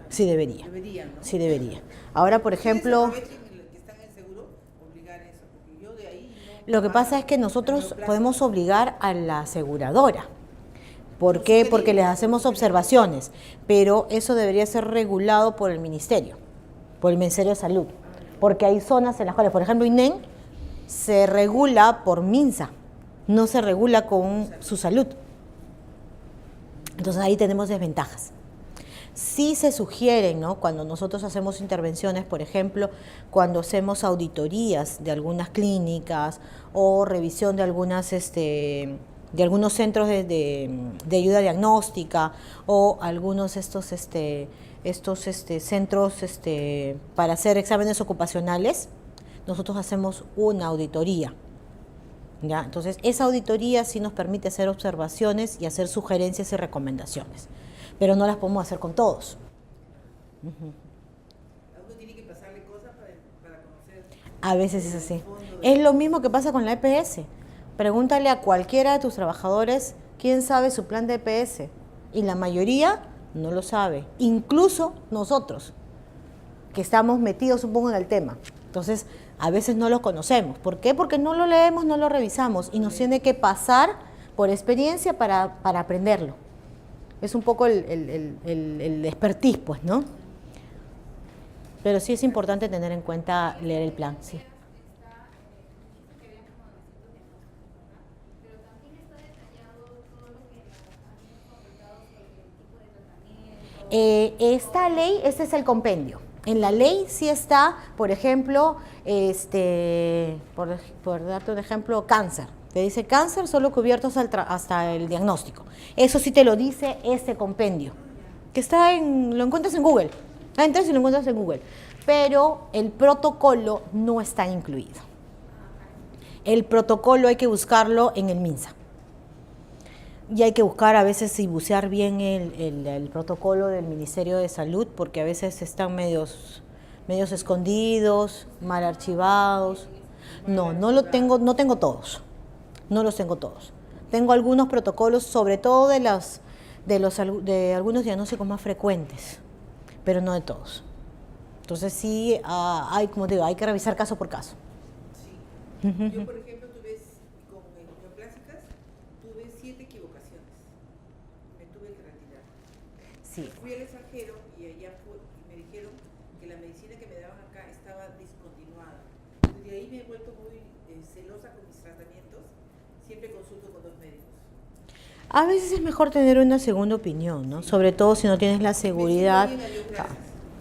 Sí debería. Debería, ¿no? Sí debería. Ahora, por ejemplo, que están en el seguro, obligar eso, porque yo de ahí lo que pasa es que nosotros podemos obligar a la aseguradora. ¿Por qué? Porque les hacemos observaciones, pero eso debería ser regulado por el Ministerio de Salud, porque hay zonas en las cuales, por ejemplo, INEN se regula por MINSA, no se regula con su salud. Entonces ahí tenemos desventajas. Sí se sugieren, ¿no? Cuando nosotros hacemos intervenciones, por ejemplo, cuando hacemos auditorías de algunas clínicas o revisión de algunos centros de ayuda diagnóstica o algunos centros para hacer exámenes ocupacionales, nosotros hacemos una auditoría. ¿Ya? Entonces, esa auditoría sí nos permite hacer observaciones y hacer sugerencias y recomendaciones, pero no las podemos hacer con todos. uno tiene que pasarle cosas para conocer. A veces es así. Es lo mismo que pasa con la EPS. Pregúntale a cualquiera de tus trabajadores quién sabe su plan de EPS, y la mayoría no lo sabe, incluso nosotros, que estamos metidos un poco en el tema. Entonces, a veces no lo conocemos. ¿Por qué? Porque no lo leemos, no lo revisamos, y nos tiene que pasar por experiencia para aprenderlo. Es un poco el expertise, pues, ¿no? Pero sí es importante tener en cuenta leer el plan, sí. Esta ley, este es el compendio. En la ley sí está, por ejemplo, por darte un ejemplo, cáncer. Te dice cáncer solo cubiertos hasta el diagnóstico. Eso sí te lo dice este compendio, que lo encuentras en Google. Entras y lo encuentras en Google. Pero el protocolo no está incluido. El protocolo hay que buscarlo en el MINSA. Y hay que buscar a veces y bucear bien el protocolo del Ministerio de Salud, porque a veces están medios escondidos, mal archivados. No tengo todos. No los tengo todos. Tengo algunos protocolos, sobre todo de algunos diagnósticos más frecuentes, pero no de todos. Entonces sí, como te digo, hay que revisar caso por caso. Sí. Yo, por ejemplo, con neoplásicas, tuve 7 equivocaciones. Me tuve que retirar. Sí. Fui al extranjero y allá me dijeron que la medicina que me daban acá estaba discontinuada. De ahí me he vuelto muy celosa con mis tratamientos. Siempre consulto con 2 médicos. A veces es mejor tener una segunda opinión, ¿no? Sobre todo si no tienes la seguridad.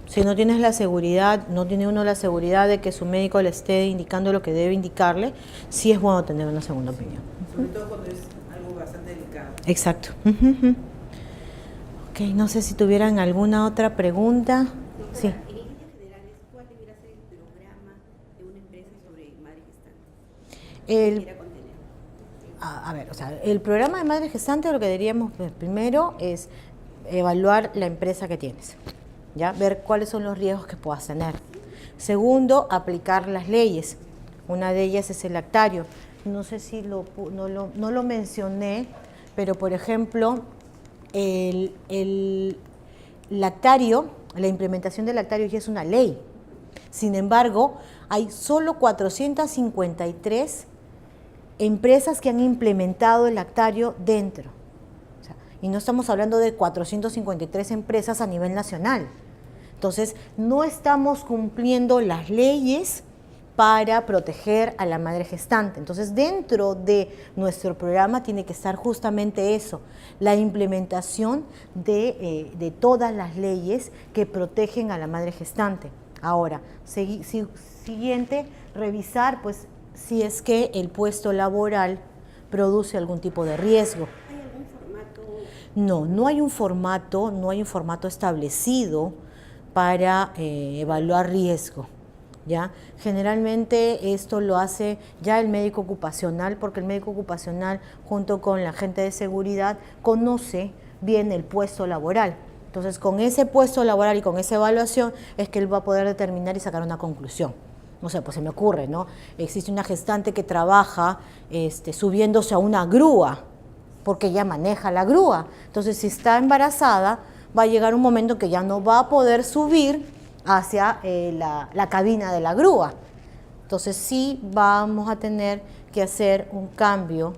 Si no tienes la seguridad, no tiene uno la seguridad de que su médico le esté indicando lo que debe indicarle, sí es bueno tener una segunda opinión. Sobre todo cuando es algo bastante delicado. Exacto. Ok, no sé si tuvieran alguna otra pregunta. Sí. En líneas generales, ¿cuál debería El, quiera contener. a ver, o sea, el programa de madre gestante lo que diríamos primero es evaluar la empresa que tienes, ¿ya? Ver cuáles son los riesgos que puedas tener. Segundo, aplicar las leyes. Una de ellas es el lactario. No sé si no lo mencioné, pero por ejemplo, el lactario, la implementación del lactario ya es una ley. Sin embargo, hay solo 453 empresas que han implementado el lactario dentro. O sea, y no estamos hablando de 453 empresas a nivel nacional. Entonces, no estamos cumpliendo las leyes para proteger a la madre gestante. Entonces, dentro de nuestro programa tiene que estar justamente eso, la implementación de todas las leyes que protegen a la madre gestante. Ahora, siguiente, revisar pues si es que el puesto laboral produce algún tipo de riesgo. ¿Hay algún formato? No hay un formato establecido para evaluar riesgo, ¿ya? Generalmente esto lo hace ya el médico ocupacional, porque el médico ocupacional junto con la gente de seguridad conoce bien el puesto laboral. Entonces, con ese puesto laboral y con esa evaluación es que él va a poder determinar y sacar una conclusión. No sé, pues se me ocurre, ¿no? Existe una gestante que trabaja subiéndose a una grúa, porque ella maneja la grúa. Entonces, si está embarazada, va a llegar un momento que ya no va a poder subir hacia la cabina de la grúa. Entonces, sí vamos a tener que hacer un cambio,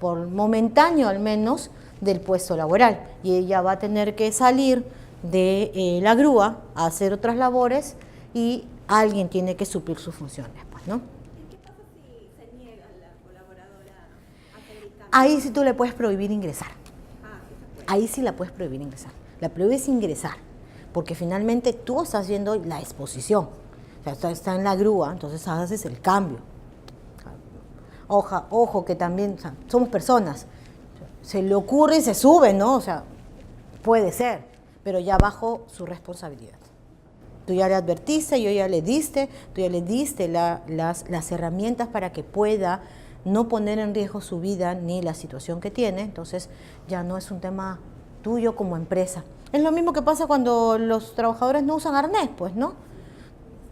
por momentáneo al menos, del puesto laboral. Y ella va a tener que salir de la grúa a hacer otras labores y alguien tiene que suplir sus funciones, pues, ¿no? ¿Y qué pasa si se niega la colaboradora a hacer el cambio? Ahí sí tú le puedes prohibir ingresar. Ah, sí se puede. Ahí sí la puedes prohibir ingresar. La prohíbes ingresar, porque finalmente tú estás viendo la exposición. O sea, está en la grúa, entonces haces el cambio. Ojo que también, o sea, somos personas. Se le ocurre y se sube, ¿no? O sea, puede ser, pero ya bajo su responsabilidad. Tú ya le advertiste, tú ya le diste las herramientas para que pueda no poner en riesgo su vida ni la situación que tiene. Entonces ya no es un tema tuyo como empresa. Es lo mismo que pasa cuando los trabajadores no usan arnés, pues, ¿no?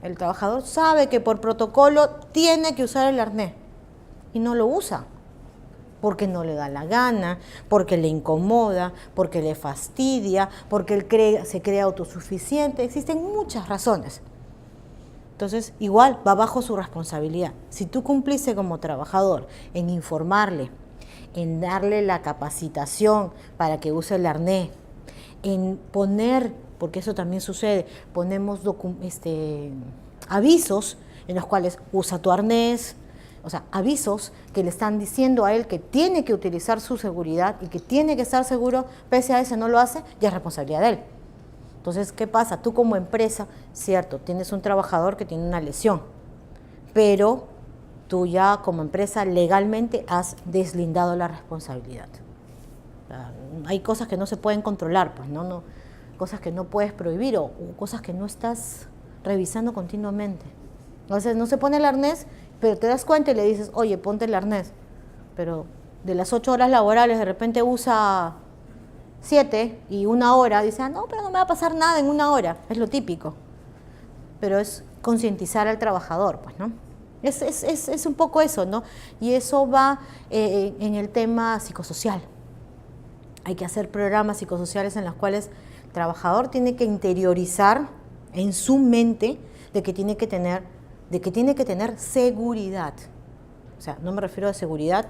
El trabajador sabe que por protocolo tiene que usar el arnés y no lo usa porque no le da la gana, porque le incomoda, porque le fastidia, porque él se cree autosuficiente. Existen muchas razones. Entonces, igual va bajo su responsabilidad. Si tú cumpliste como trabajador en informarle, en darle la capacitación para que use el arnés, en poner, porque eso también sucede, ponemos avisos en los cuales usa tu arnés, o sea, avisos que le están diciendo a él que tiene que utilizar su seguridad y que tiene que estar seguro, pese a eso no lo hace, ya es responsabilidad de él. Entonces, ¿qué pasa? Tú como empresa, cierto, tienes un trabajador que tiene una lesión, pero tú ya como empresa legalmente has deslindado la responsabilidad. O sea, hay cosas que no se pueden controlar, pues, ¿no? Cosas que no puedes prohibir o cosas que no estás revisando continuamente. Entonces, no se pone el arnés, pero te das cuenta y le dices, oye, ponte el arnés. Pero de las 8 horas laborales de repente usa 7 y 1 hora, dice, no, pero no me va a pasar nada en 1 hora. Es lo típico. Pero es concientizar al trabajador, pues, ¿no? Es un poco eso, ¿no? Y eso va en el tema psicosocial. Hay que hacer programas psicosociales en los cuales el trabajador tiene que interiorizar en su mente de que tiene que tener seguridad. O sea, no me refiero a seguridad,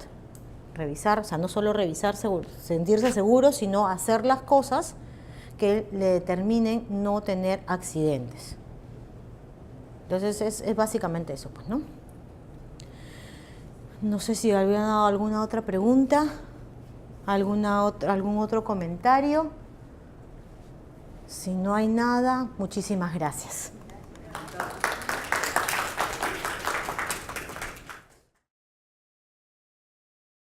revisar, o sea, no solo revisar, sentirse seguro, sino hacer las cosas que le determinen no tener accidentes. Entonces es básicamente eso, pues, ¿no? No sé si había alguna otra pregunta, algún otro comentario. Si no hay nada, muchísimas gracias.